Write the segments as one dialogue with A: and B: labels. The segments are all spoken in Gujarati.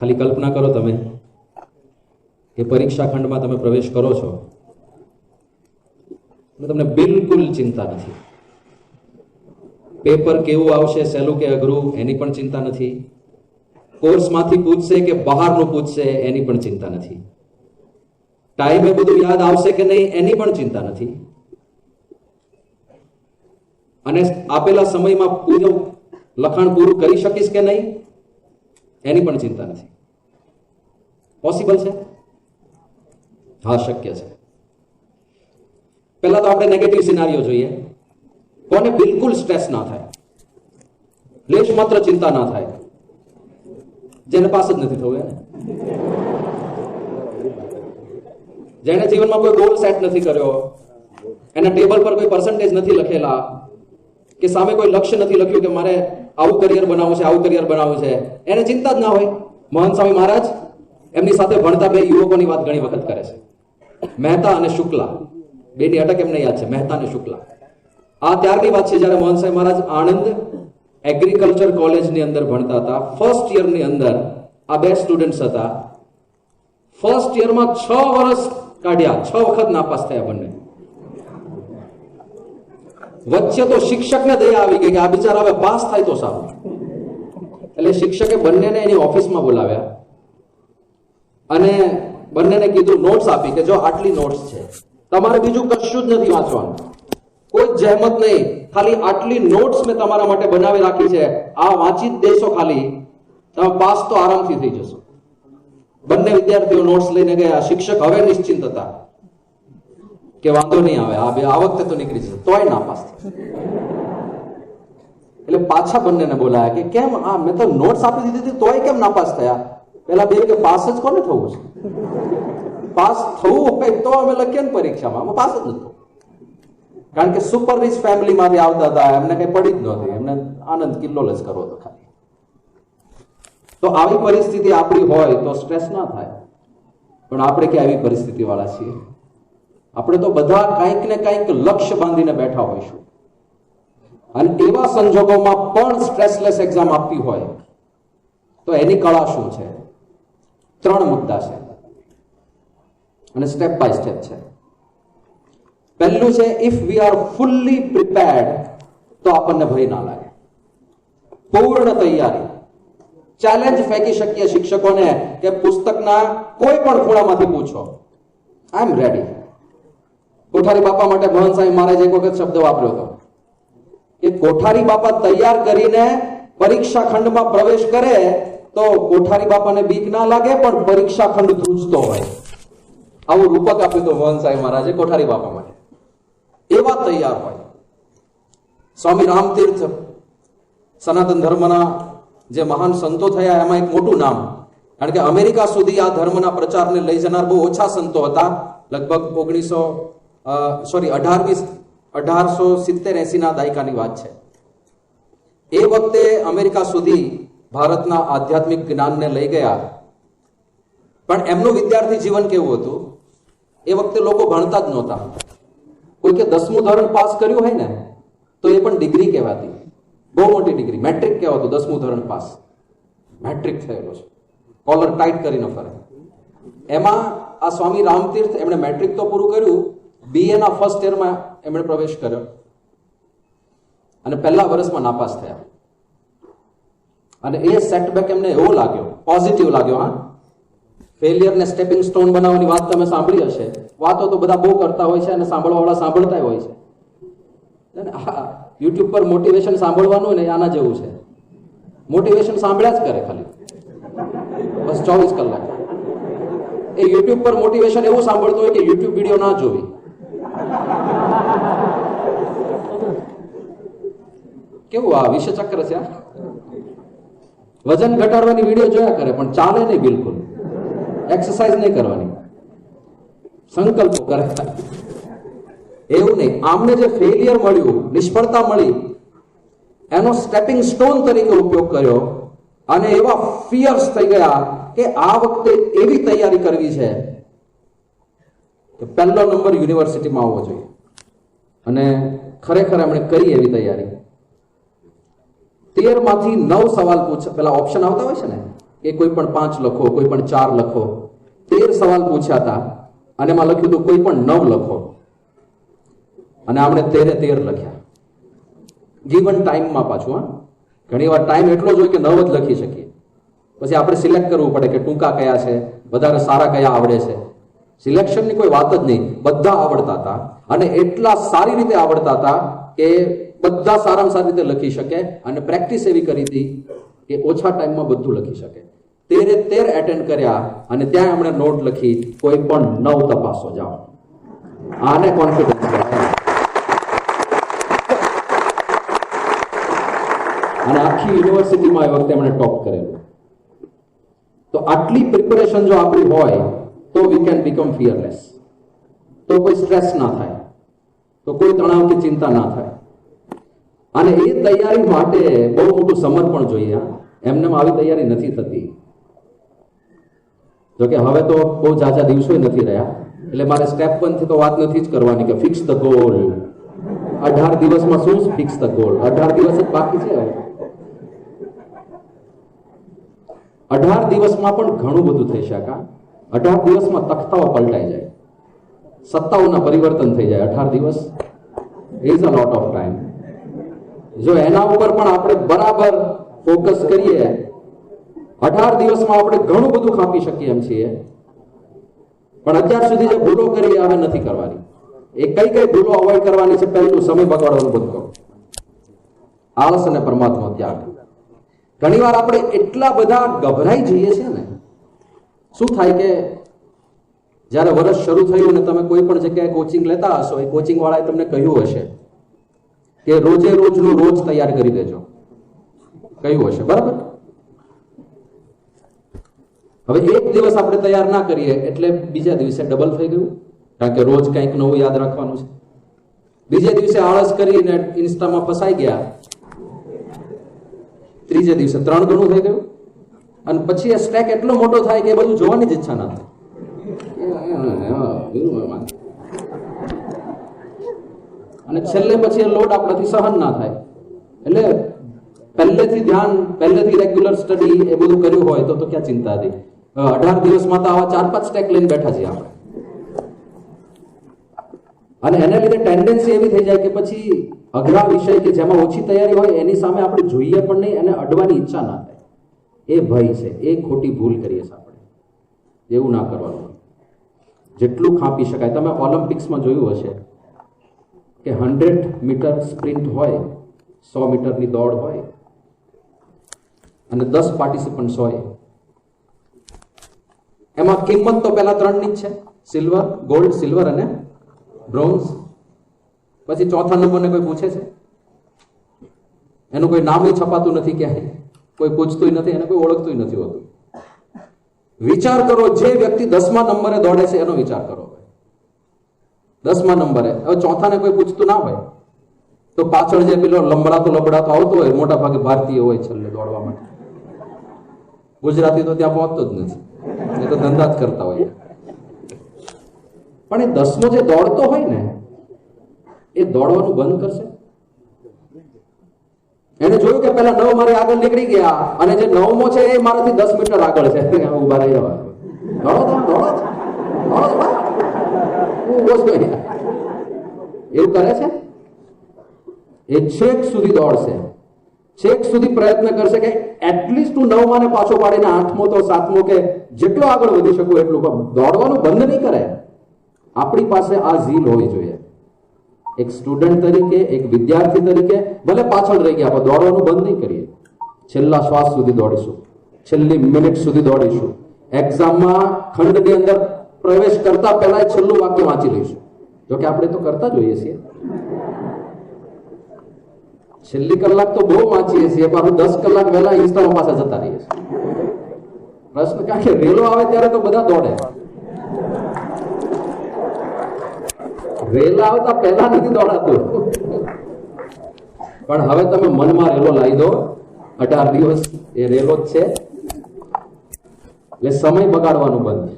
A: ખાલી કલ્પના કરો તમે કે પરીક્ષા ખંડમાં તમે પ્રવેશ કરો છો, તમને બિલકુલ ચિંતા નથી. પેપર કેવું આવશે, સહેલું કે અઘરું, એની પણ ચિંતા નથી. કોર્સમાંથી પૂછશે કે બહારનું પૂછશે, એની પણ ચિંતા નથી. ટાઈમે બધું યાદ આવશે કે નહીં, એની પણ ચિંતા નથી. અને આપેલા સમયમાં પૂરું લખાણ પૂરું કરી શકીશ કે નહીં, એની પણ ચિંતા નથી. પોસિબલ છે? હા, શક્ય છે. પહેલા તો આપણે નેગેટિવ સિનારીઓ જોઈએ. કોને બિલકુલ સ્ટ્રેસ ના થાય, લેશ માત્ર ચિંતા ના થાય? જેને પાસ જ નથી થવું, એને. જેને જીવનમાં કોઈ ગોલ સેટ નથી કર્યો, એના ટેબલ પર કોઈ પર્સન્ટેજ નથી લખેલા, કે સામે કોઈ લક્ષ્ય નથી લખ્યું કે મારે આવું કરિયર બનાવવું છે, આવું કરિયર બનાવવું છે, એને ચિંતા જ ના હોય. મહંત સ્વામી મહારાજ એમની સાથે ભણતા બે યુવકોની વાત ઘણી વખત કરે છે, મહેતા અને શુક્લા. બેની અટક એમને યાદ છે, મહેતા અને શુક્લા. આ ત્યારની વાત છે જ્યારે મહંત સ્વામી મહારાજ આણંદ એગ્રીકલ્ચર કોલેજની અંદર ભણતા હતા. ફર્સ્ટ યરની અંદર આ બે સ્ટુડન્ટ્સ હતા. ફર્સ્ટ યરમાં 6 વર્ષ કાઢ્યા, 6 વખત નાપાસ થયા બંને. વચ્ચે તો શિક્ષકને દયા આવી ગઈ કે આ બિચારા હવે પાસ થાય તો સારું. એટલે શિક્ષકે બંનેને એની ઓફિસમાં બોલાવ્યા અને બંનેને કીધું, નોટ્સ આપી કે જો આટલી નોટ્સ છે, તમારે બીજું કશું જ નથી વાંચવાનું, કોઈ જહેમત નહીં, ખાલી આટલી નોટ્સ મેં તમારા માટે બનાવી રાખી છે, આ વાંચી જ દેશો, ખાલી તમે પાસ તો આરામથી થઈ જશો. બંને વિદ્યાર્થીઓ નોટ્સ લઈને ગયા. શિક્ષક હવે નિશ્ચિંત હતા કે વાંધો નહીં આવે, આ વખતે તો નીકળી જશે, તોય નાપાસ થયા. એટલે પાછા બંનેને બોલાયા કે કેમ, આ મેં તો નોટ્સ આપી દીધી હતી તોય કેમ નાપાસ થયા? પેલા બે કે પાસ જ કોને થવું છે? પાસ થવું હોય તો અમે લખીએ ને પરીક્ષામાં, અમે પાસ જ નથી. કારણ કે સુપર રિચ ફેમિલીમાંથી આવતા હતા, એમને કઈ પડી જ નહોતી, એમને આનંદ કિલ્લોલ જ કરવો હતો ખાલી. તો આવી પરિસ્થિતિ આપણી હોય તો સ્ટ્રેસ ના થાય. પણ આપણે કે આવી પરિસ્થિતિ વાળા છીએ? આપણે તો બધા કંઈક ને કંઈક લક્ષ્ય બાંધીને બેઠા હોઈશું. અને એવા સંજોગોમાં પણ સ્ટ્રેસલેસ એક્ઝામ આપવી હોય તો એની કળા શું છે? 3 મુદ્દા છે અને સ્ટેપ બાય સ્ટેપ છે. પહેલું છે, if we are fully prepared, તો આપણને ભય ના લાગે. પૂર્ણ તૈયારી. ચેલેન્જ ફેંકી શકીએ શિક્ષકોને કે પુસ્તકના કોઈ પણ ખૂણામાંથી પૂછો, આઈ એમ રેડી. કોઠારી બાપા માટે મહંત સ્વામી મહારાજ એક વખત શબ્દ વાપર્યો હતો કે કોઠારી બાપા તૈયાર કરીને પરીક્ષા ખંડમાં પ્રવેશ કરે તો કોઠારી બાપાને બીક ના લાગે, પણ પરીક્ષા ખંડ ધ્રુજતો હોય. આવું રૂપક આપ્યું હતું મહંત સ્વામી મહારાજે કોઠારી બાપા માટે. એવા તૈયાર હોય. સ્વામી રામતીર્થ સનાતન ધર્મના જે મહાન સંતો થયા એમાં એક મોટું નામ, કારણ કે અમેરિકા સુધી આ ધર્મના પ્રચારને લઈ જનાર બહુ ઓછા સંતો હતા. લગભગ 1870-80 ના દાયકાની વાત છે. એ વખતે અમેરિકા સુધી ભારતના આધ્યાત્મિક જ્ઞાનને લઈ ગયા. પણ એમનું વિદ્યાર્થી જીવન કેવું હતું? એ વખતે લોકો ભણતા જ નહોતા. કોઈ કે 10મું ધોરણ પાસ કર્યું હોય ને તો એ પણ ડિગ્રી કહેવાતી, બહુ મોટી ડિગ્રી. મેટ્રિક કહેવાતું 10મું ધોરણ પાસ. મેટ્રિક થયેલો છે, કોલર ટાઈટ કરીને ફરે. એમાં આ સ્વામી રામતીર્થ, એમણે મેટ્રિક તો પૂરું કર્યું, BA ના ફર્સ્ટ યરમાં એમણે પ્રવેશ કર્યો અને પહેલા વર્ષમાં નાપાસ થયા. અને એ સેટબેક એમને એવો લાગ્યો, પોઝિટિવ લાગ્યો. હા, ફેલિયરને સ્ટેપિંગ સ્ટોન બનાવવાની વાત તમે સાંભળી હશે. વાતો તો બધા બહુ કરતા હોય છે અને સાંભળવાવાળા સાંભળતા હોય છે. યુટ્યુબ પર મોટિવેશન સાંભળવાનું ને આના જેવું છે. મોટિવેશન સાંભળ્યા જ કરે ખાલી, બસ 24 કલાક. એ યુટ્યુબ પર મોટિવેશન એવું સાંભળતો હોય કે યુટ્યુબ વિડીયો ના જોવી. કેવું આ વિષય ચક્ર છે? વજન ઘટાડવાની વિડીયો જોયા કરે પણ ચાલે નહીં, બિલકુલ એક્સરસાઇઝ નહીં કરવાની, સંકલ્પો કરે. એવું નહીં. આમને જે ફેલિયર મળ્યું, નિષ્ફળતા મળી, એનો સ્ટેપિંગ સ્ટોન તરીકે ઉપયોગ કર્યો અને એવા ફિયર્સ થઈ ગયા કે આ વખતે એવી તૈયારી કરવી છે કે પહેલો નંબર યુનિવર્સિટીમાં આવવો જોઈએ. અને ખરેખર એમણે કરી એવી તૈયારી. 13 માંથી 9 સવાલ પૂછે. પેલા ઓપ્શન આવતા હોય છે ને, કે કોઈ પણ 5 લખો, કોઈ પણ 4 લખો. 13 સવાલ પૂછ્યા હતા અને એમાં લખ્યું હતું કોઈ પણ 9 લખો, અને આપણે 13 લખ્યા. ગીવન ટાઈમમાં પાછું. ઘણી વાર ટાઈમ એટલો જ હોય કે 9 જ લખી શકીએ. પછી આપણે સિલેક્ટ કરવું પડે કે ટૂંકા કયા છે, વધારે સારા કયા આવડે છે. સિલેક્શનની કોઈ વાત જ નહીં, બધા આવડતા હતા અને એટલા સારી રીતે આવડતા હતા કે બધા સારામાં સારી રીતે લખી શકે. અને પ્રેક્ટિસ એવી કરી હતી કે ઓછા ટાઈમમાં બધું લખી શકે. 13 એટેન્ડ કર્યા અને ત્યાં એમણે નોટ લખી, કોઈ પણ 9 તપાસો જાઓ. આને કોન્ફિડન્સ કહેવાય. અને આખી યુનિવર્સિટીમાં એ વખતે એમણે ટોપ કરેલું. તો આટલી પ્રિપેરેશન જો આપણી હોય તો વી કેન બીકમ ફિયરલેસ. તો કોઈ સ્ટ્રેસ ના થાય, તો કોઈ તણાવ કે ચિંતા ના થાય. અને એ તૈયારી માટે બહુ મોટું સમર્પણ જોઈએ. એમને આવી તૈયારી નથી થતી. જોકે હવે તો બહુ ઝાઝા દિવસો નથી રહ્યા, એટલે મારે સ્ટેપ 1 થી તો વાત નથી જ કરવાની કે ફિક્સ ધ ગોલ. 18 દિવસમાં શું ફિક્સ ધ ગોલ? 18 દિવસ જ બાકી છે. 18 દિવસમાં પણ ઘણું બધું થઈ શકે. 18 દિવસમાં તખ્તાઓ પલટાઈ જાય, સત્તાઓના પરિવર્તન થઈ જાય. 18 દિવસ is a lot of time. જો એના ઉપર પણ આપણે બરાબર ફોકસ કરીએ, 18 દિવસમાં આપણે ઘણું બધું કાપી શકીએ એમ છીએ. પણ અત્યાર સુધી જે ભૂલો કરી હવે નથી કરવાની. એ કઈ ભૂલો અવોઇડ કરવાની છે? પહેલું, સમય બગાડવાનું બંધ કરો. આળસ અને પરમાત્મા ત્યાગ. ઘણી વાર આપણે એટલા બધા ગભરાઈ જઈએ છીએ ને. શું થાય કે જ્યારે વર્ષ શરૂ થયું ને તમે કોઈ પણ જગ્યાએ કોચિંગ લેતા હશો, એ કોચિંગ વાળાએ તમને કહ્યું હશે કે રોજે રોજનું રોજ તૈયાર કરી દેજો, કહ્યું હશે, બરાબર? હવે એક દિવસ આપણે તૈયાર ના કરીએ એટલે બીજા દિવસે ડબલ થઈ ગયું, કારણ કે રોજ કંઈક નવું યાદ રાખવાનું છે. બીજે દિવસે આળસ કરીને ઇન્સ્ટામાં ફસાઈ ગયા, ત્રીજે દિવસે 3 ગણું થઈ ગયું. અને પછી એ સ્ટેક એટલો મોટો થાય કે એ બધું જોવાની જ ઈચ્છા ના થાય. અને છેલ્લે પછી એ લોડ આપણાથી સહન ના થાય. એટલે પહેલેથી ધ્યાન, પહેલેથી રેગ્યુલર સ્ટડી એ બધું કર્યું હોય તો ક્યાં ચિંતા હતી. 18 દિવસમાં તો આવા 4-5 સ્ટેક લઈને બેઠા છીએ આપણે. અને એના લીધે ટેન્ડન્સી એવી થઈ જાય કે પછી અઘરા વિષય કે જેમાં ઓછી તૈયારી હોય એની સામે આપણે જોઈએ પણ નહીં, એને અડવાની ઈચ્છા ના થાય. એ ભય છે, એ ખોટી ભૂલ કરીએ છીએ આપણે. એવું ના કરવાનું. જેટલું ખાંપી શકાય. તમે ઓલિમ્પિક્સમાં જોયું હશે કે 100 મીટર સ્પ્રિન્ટ હોય, 100 મીટરની દોડ હોય અને 10 પાર્ટિસિપન્ટ્સ હોય. એમાં કિંમત તો પહેલા 3ની જ છે, સિલ્વર, ગોલ્ડ, સિલ્વર અને બ્રોન્ઝ. પછી ચોથા નંબરને કોઈ પૂછે છે? એનું કોઈ નામ છપાતું નથી ક્યાંય, કોઈ પૂછતું નથી, એને કોઈ ઓળખતું નથી હોતું. વિચાર કરો, જે વ્યક્તિ 10મા નંબરે દોડે છે એનો વિચાર કરો. 10મા નંબરે. હવે ચોથાને કોઈ પૂછતું ના હોય તો પાછળ જે પેલો લબડાતો આવતો હોય, મોટા ભાગે ભારતીય હોય છેલ્લે દોડવા માટે. ગુજરાતી તો ત્યાં પહોંચતો જ નથી, એ તો ધંધા જ કરતા હોય. પણ એ 10મો જે દોડતો હોય ને, એ દોડવાનું બંધ કરશે. એને જોયું કે પેલા 9 મારી આગળ નીકળી ગયા અને જે 9મો છે એ મારાથી 10 મીટર આગળ છે. ઉભા રહી જવા, એવું કરે છે. એ છેક સુધી દોડશે, છેક સુધી પ્રયત્ન કરશે કે એટલીસ્ટ હું 9માને પાછો પાડીને 8મો તો 7મો કે જેટલો આગળ વધી શકું એટલું. દોડવાનું બંધ નહીં કરે. આપણી પાસે આ ઝીલ હોવી જોઈએ. એક સ્ટુડન્ટ તરીકે, એક વિદ્યાર્થી તરીકે ભલે પાછળ રહી ગયા, પણ દોડવાનું બંધ નહીં કરીએ. છેલ્લા શ્વાસ સુધી દોડીશું, છેલ્લી મિનિટ સુધી દોડીશું. એક્ઝામમાં ખંડની અંદર પ્રવેશ કરતા પહેલા છેલ્લું વાક્ય વાંચી લઈશું. જોકે આપણે તો કરતા જોઈએ છીએ. છેલ્લી કલાક તો બહુ વાંચીએ છીએ, પણ 10 કલાક વહેલા ઇન્સ્ટામાં પાસે જતા રહીએ છીએ. પ્રશ્ન કારણ કે રેલો આવે ત્યારે તો બધા દોડે. રેલા આવતા પહેલા નથી દોડાતું. પણ હવે તમે મનમાં રેલો લાવી દો. 18 દિવસ એ રેલો જ છે. એટલે સમય બગાડવાનું બંધ.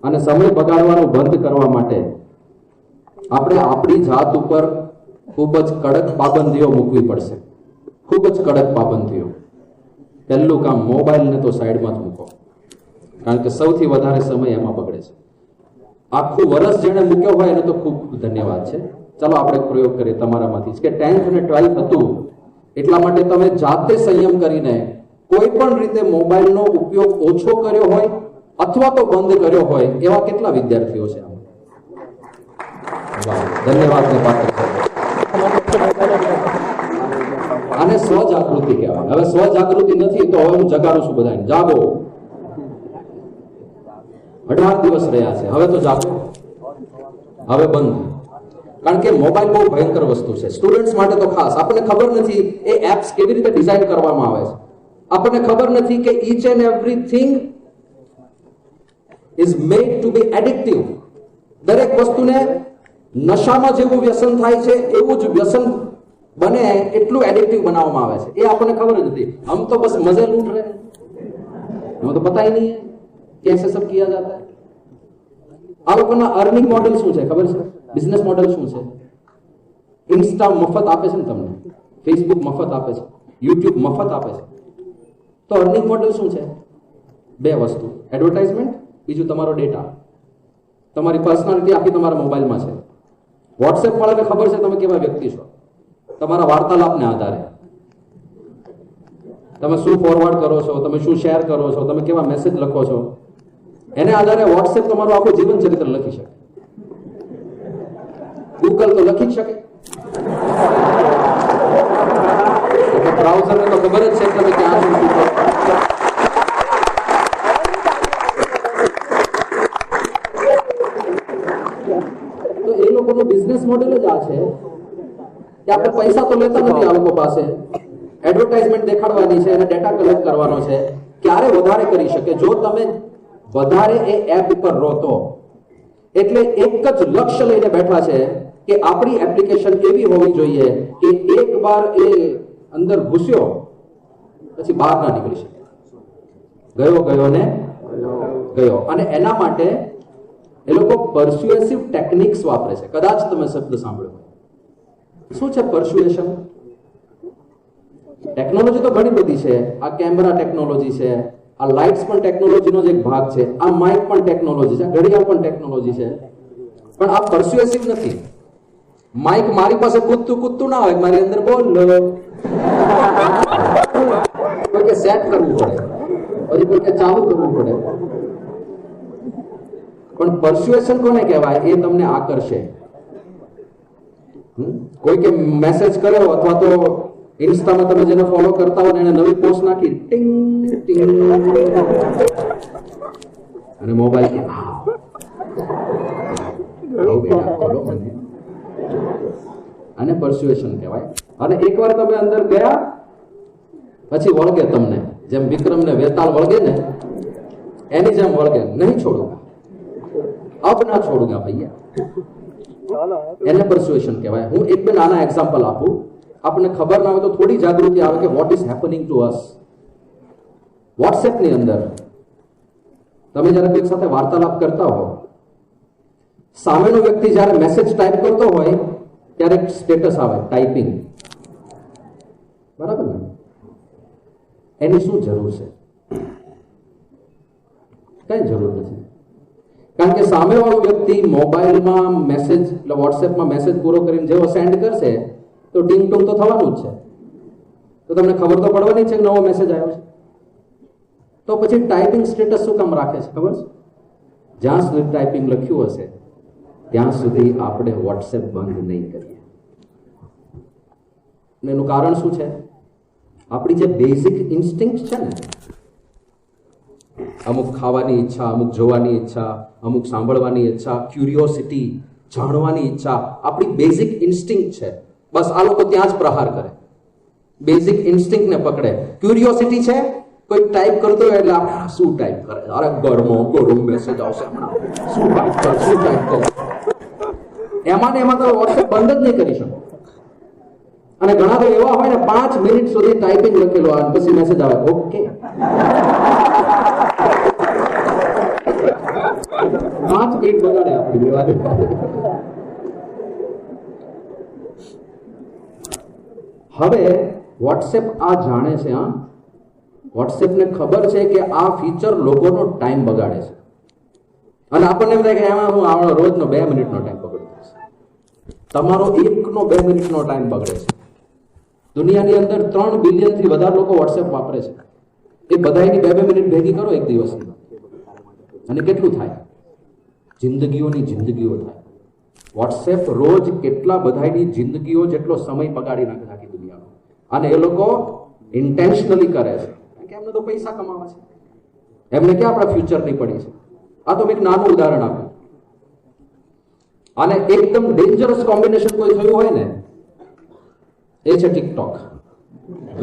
A: અને સમય બગાડવાનું બંધ કરવા માટે આપણે આપણી જાત ઉપર ખૂબ જ કડક પાબંદીઓ મૂકવી પડશે. ખૂબ જ કડક પાબંદીઓ. પહેલું કામ મોબાઈલને તો સાઈડમાં જ મૂકો, કારણ કે સૌથી વધારે સમય એમાં બગડે છે. આખું વર્ષ જેને મૂક્યો હોય એને તો ખૂબ ધન્યવાદ છે. ચાલો આપણે એક પ્રયોગ કરીએ તમારામાંથી કે 10th અને 12th હતું એટલા માટે તમે જાતે સંયમ કરીને કોઈ પણ રીતે મોબાઈલનો ઉપયોગ ઓછો કર્યો હોય અથવા તો બંધ કર્યો હોય એવા કેટલા વિદ્યાર્થીઓ છે? ધન્યવાદને પાત્ર છે. આને સ્વજાગૃતિ કહેવાય. હવે સ્વજાગૃતિ નથી તો હવે હું જગાડું છું બધાને, જાગો. 18 દિવસ રહ્યા છે, હવે તો જાગો, હવે બંધ. કારણ કે મોબાઈલ બહુ ભયંકર વસ્તુ છે. સ્ટુડન્ટ્સ માટે તો ખાસ. આપણને ખબર નથી એ એપ્સ કેવી રીતે ડિઝાઇન કરવામાં આવે છે. આપણને ખબર નથી કે each and everything is made to be addictive. દરેક વસ્તુને નશામાં જેવું વ્યસન થાય છે એવું જ વ્યસન બને એટલું એડિક્ટિવ બનાવવામાં આવે છે. એ આપણને ખબર જ નથી. હમ તો બસ મजे लूट रहे हैं, हमें तो पता ही नहीं है कैसे सब किया जाता है. આ લોકોના અર્નિંગ મોડેલ શું છે ખબર છે? બિઝનેસ મોડેલ શું છે? ઇન્સ્ટા મફત આપે છે ને તમને, ફેસબુક મફત આપે છે, યુટ્યુબ મફત આપે છે. તો અર્નિંગ મોડેલ શું છે? બે વસ્તુ, એડવર્ટાઇઝમેન્ટ, બીજું તમારો ડેટા. તમારી પર્સનાલિટી આખી તમારા મોબાઈલમાં છે. વોટ્સએપ વાળાને ખબર છે તમે કેવા વ્યક્તિ છો. તમારા વાર્તાલાપને આધારે તમે શું ફોરવર્ડ કરો છો, તમે શું શેર કરો છો, તમે કેવા મેસેજ લખો છો, એને આધારે વોટ્સએપ તમારું આખું જીવન ચરિત્ર લખી શકે. ગૂગલ તો લખી જ શકે. બ્રાઉઝરને તો ખબર જ છે તમે ક્યાં શું કરો. તો એ લોકોનું બિઝનેસ મોડેલ જ આ છે કે આપણે પૈસા તો લેતા નથી આ લોકો પાસે, એડવર્ટાઇઝમેન્ટ દેખાડવાની છે અને ડેટા કલેક્ટ કરવાનો છે. ક્યારે વધારે કરી શકે? જો તમે વધારે એ એપ ઉપર રહો તો. એટલે એક જ લક્ષ્ય લઈને બેઠા છે કે આપણી એપ્લિકેશન એવી હોવી જોઈએ કે એક વાર એ અંદર ઘૂસ્યો પછી બહાર ના નીકળી શકે. ગયો ને ગયો. અને એના માટે એ લોકો પર્સ્યુએસિવ ટેકનિક્સ વાપરે છે. કદાચ તમે શબ્દ સાંભળ્યો. શું છે પર્સ્યુએશન? ટેકનોલોજી તો ઘણી બધી છે. આ કેમેરા ટેકનોલોજી છે, આ લાઇટ્સ પણ ટેકનોલોજીનો જ એક ભાગ છે, આ માઇક પણ ટેકનોલોજી છે, ઘડિયાળ પણ ટેકનોલોજી છે. પણ આ પર્સ્યુએસિવ નથી. માઇક મારી પાસે કૂદતું ના હોય, મારી અંદર બોલ કોઈ કે સેટ કરવું પડે, પછી કોઈ કે ચાલુ કરવું પડે. પણ પર્સ્યુએશન કોને કહેવાય? એ તમને આકર્ષે. કોઈ કે મેસેજ કર્યો અથવા તો ઇન્સ્ટામાં તમે જેને ફોલો કરતા હોય એને નવી પોસ્ટ નાખી, ટિંગ ટિંગ, અને મોબાઈલ કે આને પર્સ્યુએશન કહેવાય. અને એકવાર તમે અંદર ગયા પછી વળગે તમને, જેમ વિક્રમને વેતાળ વળગે ને એની જેમ વળગે. નહીં છોડુંગા, અબ ના છોડુંગા ભૈયા. એને પર્સ્યુએશન કહેવાય. હું એક બે નાના એક્ઝામ્પલ આપું. આપણને ખબર ના હોય તો થોડી જાગૃતિ આવે કે what is happening to us. વોટ્સએપની અંદર તમે જ્યારે કોઈક સાથે વાર્તાલાપ કરતા હો, સામેનો વ્યક્તિ જ્યારે મેસેજ ટાઈપ કરતો હોય ત્યારે સ્ટેટસ આવે ટાઈપિંગ, બરાબર ને? એની શું જરૂર છે? કઈ જરૂર નથી. કારણ કે સામેવાળો વ્યક્તિ મોબાઈલમાં મેસેજ એટલે વોટ્સએપમાં મેસેજ પૂરો કરીને જેવો સેન્ડ કરશે તો ટીંગ ટોંગ તો થવાનું જ છે. તો તમને ખબર તો પડવાની છે કે નવો મેસેજ આવ્યો છે. તો પછી ટાઈપિંગ સ્ટેટસ શું કામ રાખે છે ખબર છે? જ્યાં સુધી ટાઈપિંગ લખ્યું હશે ત્યાં સુધી આપણે વોટ્સએપ બંધ નહીં કરીએ. એનું કારણ શું છે? આપણી જે બેઝિક ઇન્સ્ટિંક્ટ છે ને, અમુક ખાવાની ઈચ્છા, અમુક જોવાની ઈચ્છા, અમુક સાંભળવાની ઈચ્છા, ક્યુરિયોસિટી, જાણવાની ઈચ્છા, આપણી બેઝિક ઇન્સ્ટિંક્ટ છે. બસ આ લોકો ત્યાં જ પ્રહાર કરે, બેઝિક ઇન્સ્ટિંક્ટને પકડે. ક્યુરિયોસિટી છે, કોઈ ટાઈપ કરતો હોય એટલે આપણે શું ટાઈપ કરે, અરે ગરમ મેસેજ આવશે હમણાં, શું ટાઈપ કરે. એમાં ને એમાં તો વોટ્સએપ બંધ જ નહીં કરી શકો. અને ઘણા તો એવા હોય ને 5 મિનિટ સુધી ટાઈપિંગ લખેલો આવે પછી મેસેજ આવે ઓકે. 5 મિનિટ બગાડે આપણી વાત. હવે વોટ્સએપ આ જાણે છે વોટ્સએપને ખબર છે કે આ ફીચર લોકોનો ટાઈમ બગાડે છે, અને આપણને એમ થાય કે એમાં હું આપણો રોજનો 2 મિનિટનો ટાઈમ બગડતો છે. તમારો 1નો 2 મિનિટનો ટાઈમ બગડે છે. દુનિયાની અંદર 3 બિલિયનથી વધારે લોકો વોટ્સએપ વાપરે છે. એ બધાની 2-2 મિનિટ ભેગી કરો એક દિવસની, અને કેટલું થાય? જિંદગીઓની જિંદગીઓ થાય. વોટ્સએપ રોજ કેટલા બધાની જિંદગીઓ જેટલો સમય બગાડી નાખે આખી દુનિયાનો, અને એ લોકો ઇન્ટેન્શનલી કરે છે કારણ કે એમને તો પૈસા કમાવા છે, એમને ક્યાં આપણા ફ્યુચરની પડી છે. આ તો મેં એક નાનું ઉદાહરણ આપ્યું. અને એકદમ ડેન્જરસ કોમ્બિનેશન કોઈ થયું હોય ને, એ છે ટિકટોક.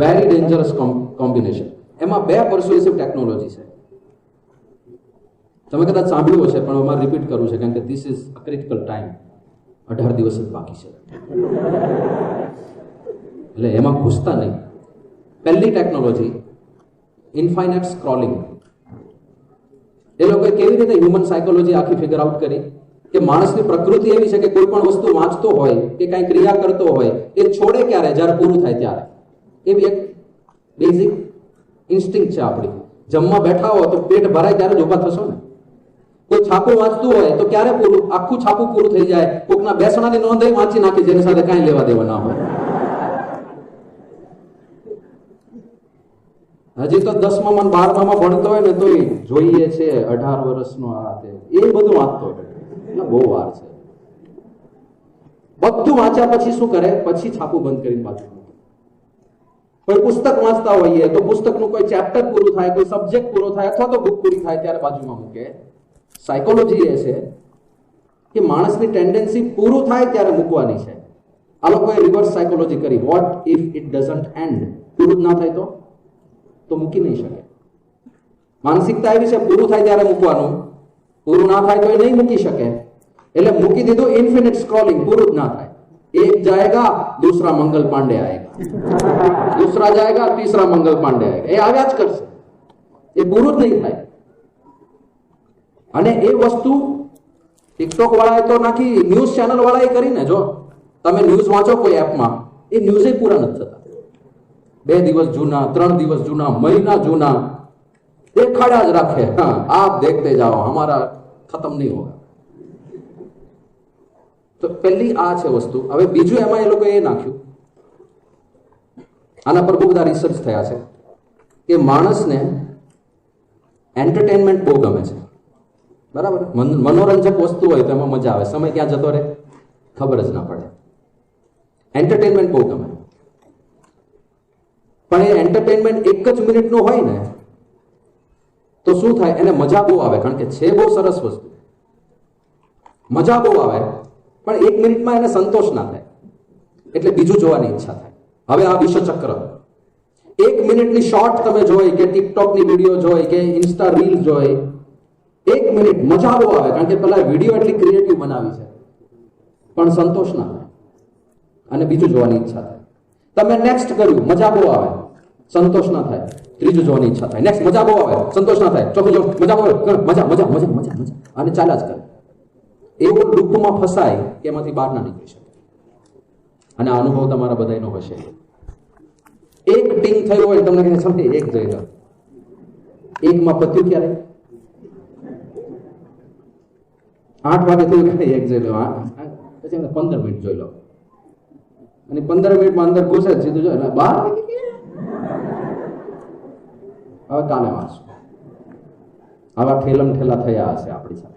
A: Very dangerous combination. એમાં 2 પર્સ્યુએસિવ ટેકનોલોજી છે. તમે કદાચ સાંભળ્યું હશે, પણ અમારે રિપીટ કરવું છે કારણ કે this is a critical time. 18 દિવસ જ બાકી છે, એટલે એમાં ઘૂસતા નહીં. પહેલી ટેકનોલોજી ઇન્ફાઇનાઇટ સ્ક્રોલિંગ. એ લોકોએ કેવી રીતે હ્યુમન સાયકોલોજી આખી ફિગર આઉટ કરી કે માણસની પ્રકૃતિ એવી છે કે કોઈ પણ વસ્તુ વાંચતો હોય કે કંઈ ક્રિયા કરતો હોય એ છોડે ક્યારે? જ્યારે પૂરું થાય ત્યારે. એવી એક બેઝિક ઇન્સ્ટિંક્ટ છે આપણી. જમવા બેઠા હો તો પેટ ભરાય ત્યારે જ ઊભા થશો ને. કોઈ છાપું વાંચતું હોય તો ક્યારે પૂરું? આખું છાપું પૂરું થઈ જાય. કોકના બેસણાની નોંધ વાંચી નાખી જેની સાથે કાંઈ લેવા દેવા ના હોય. હજી તો 10માં 12માં ભણતો હોય ને તો જોઈએ છે 18 વર્ષનો આ તે એ બધું વાંચતો હોય. બહુ વાર છે. બધું વાંચ્યા પછી શું કરે? પછી છાપું બંધ કરીને બાજુ. કોઈ પુસ્તક વાંચતા હોઈએ તો પુસ્તકનું કોઈ ચેપ્ટર પૂરું થાય, કોઈ સબ્જેક્ટ પૂરો થાય, અથવા તો બુક પૂરી થાય ત્યારે બાજુમાં મૂકે. સાયકોલોજી એ છે કે માણસની ટેન્ડન્સી પૂરું થાય ત્યારે મૂકવાની છે. આ લોકોએ રિવર્સ સાયકોલોજી કરી. Vote if it doesn't and? પૂરું જ ના થાય તો મૂકી નહીં શકે. માનસિકતા એવી છે પૂરું થાય ત્યારે મૂકવાનું, પૂરું ના થાય તો એ નહીં મૂકી શકે. એટલે મૂકી દીધું ઇન્ફિનિટ સ્ક્રોલિંગ. પૂરું જ ના થાય. एक जाएगा दूसरा मंगल पांडे आएगा, दूसरा जाएगा तीसरा मंगल पांडे आएगा. એ આવ્યા જ કરશે. એ પૂરું જ નહીં થાય. અને એ વસ્તુ ટિકટોક વાળાએ તો નાખી, ન્યૂઝ ચેનલ વાળાએ કરીને. જો તમે ન્યૂઝ વાંચો કોઈ એપમાં, એ ન્યૂઝ પૂરા નથી થતા. 2 દિવસ જૂના, 3 દિવસ જૂના, મહિના જૂના દેખાડ્યા જ રાખે. હા, આપ દેખતે જાઓ, હમારા ખતમ નહીં હોગા. તો પહેલી આ છે વસ્તુ. હવે બીજું એમાં એ લોકો એ નાખ્યું, આના પર બહુ બધા રિસર્ચ થયા છે કે માણસને એન્ટરટેનમેન્ટ બહુ ગમે છે. બરાબર? મનોરંજક વસ્તુ હોય તો એમાં મજા આવે. સમય ક્યાં જતો રહે ખબર જ ના પડે. એન્ટરટેનમેન્ટ બહુ ગમે. પણ એ એન્ટરટેનમેન્ટ 1 જ મિનિટનું હોય ને તો શું થાય? એને મજા બહુ આવે, કારણ કે છે બહુ સરસ વસ્તુ, મજા બહુ આવે. પણ 1 મિનિટમાં એને સંતોષ ના થાય, એટલે બીજું જોવાની ઈચ્છા થાય. હવે આ વિષચક્ર. 1 મિનિટની શોર્ટ તમે જોઈ કે ટિકટોકની વિડીયો જોઈ કે ઇન્સ્ટા રીલ જોઈ, 1 મિનિટ મજા બહુ આવે, કારણ કે પેલા વિડીયો એટલી ક્રિએટિવ બનાવી છે, પણ સંતોષ ના થાય અને બીજું જોવાની ઈચ્છા થાય. તમે નેક્સ્ટ કર્યું, મજા બહુ આવે, સંતોષ ના થાય, ત્રીજું જોવાની ઈચ્છા થાય. નેક્સ્ટ મજા બહુ આવે, સંતોષ ના થાય, ચોથું જો મજા બહુ આવે, મજા મજા મજા મજા મજા, અને ચાલ્યા જ કરે. એવો લૂપમાં ફસાય કે એમાંથી બહાર ના નીકળી શકે. અને આ અનુભવ તમારા બધાનો હશે. એક ટીંગ થયું હોય તમને કહે સમજે એક જોઈ લો, 1માં પત્યું ક્યારે? 8 વાગે થયું કે એક જોઈ લો, પછી 15 મિનિટ જોઈ લો, અને 15 મિનિટમાં અંદર ઘૂસે સીધું જો 12 વાગે હવે કાલે વાંચશું. આવા ઠેલમ ઠેલા થયા હશે આપણી સાથે.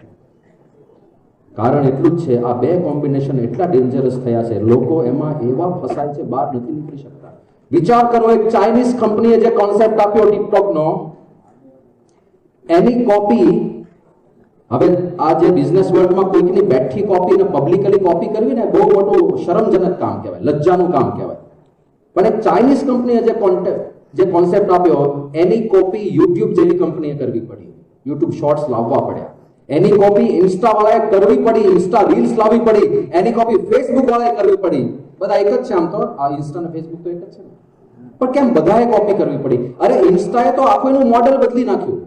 A: કારણ એટલું જ છે, આ 2 કોમ્બિનેશન એટલા ડેન્જરસ થયા છે, લોકો એમાં એવા ફસાય છે, બહાર નથી નીકળી શકતા. વિચાર કરો, એક ચાઇનીઝ કંપનીએ જે કોન્સેપ્ટ આપ્યો ટિકટોકનો, એની કોપી. હવે આ જે બિઝનેસ વર્લ્ડમાં કોઈકની બેઠી કોપી ને પબ્લિકલી કોપી કરવી ને બહુ મોટું શરમજનક કામ કહેવાય, લજ્જાનું કામ કહેવાય. પણ એક ચાઇનીઝ કંપનીએ જે કોન્સેપ્ટ આપ્યો, એની કોપી યુટ્યુબ જેવી કંપનીએ કરવી પડી. યુટ્યુબ શોર્ટ્સ લાવવા પડ્યા. એની કોપી ઇન્સ્ટા વાળાએ કરવી પડી, ઇન્સ્ટા રીલ્સ લાવવી પડી. એની કોપી ફેસબુક વાળાએ કરવી પડી. બધા એક જ છે આમ તો, આ ઇન્સ્ટા અને ફેસબુક તો એક જ છે ને, પણ કેમ બધાએ કોપી કરવી પડી? અરે ઇન્સ્ટાએ તો આખું એનું મોડેલ બદલી નાખ્યું.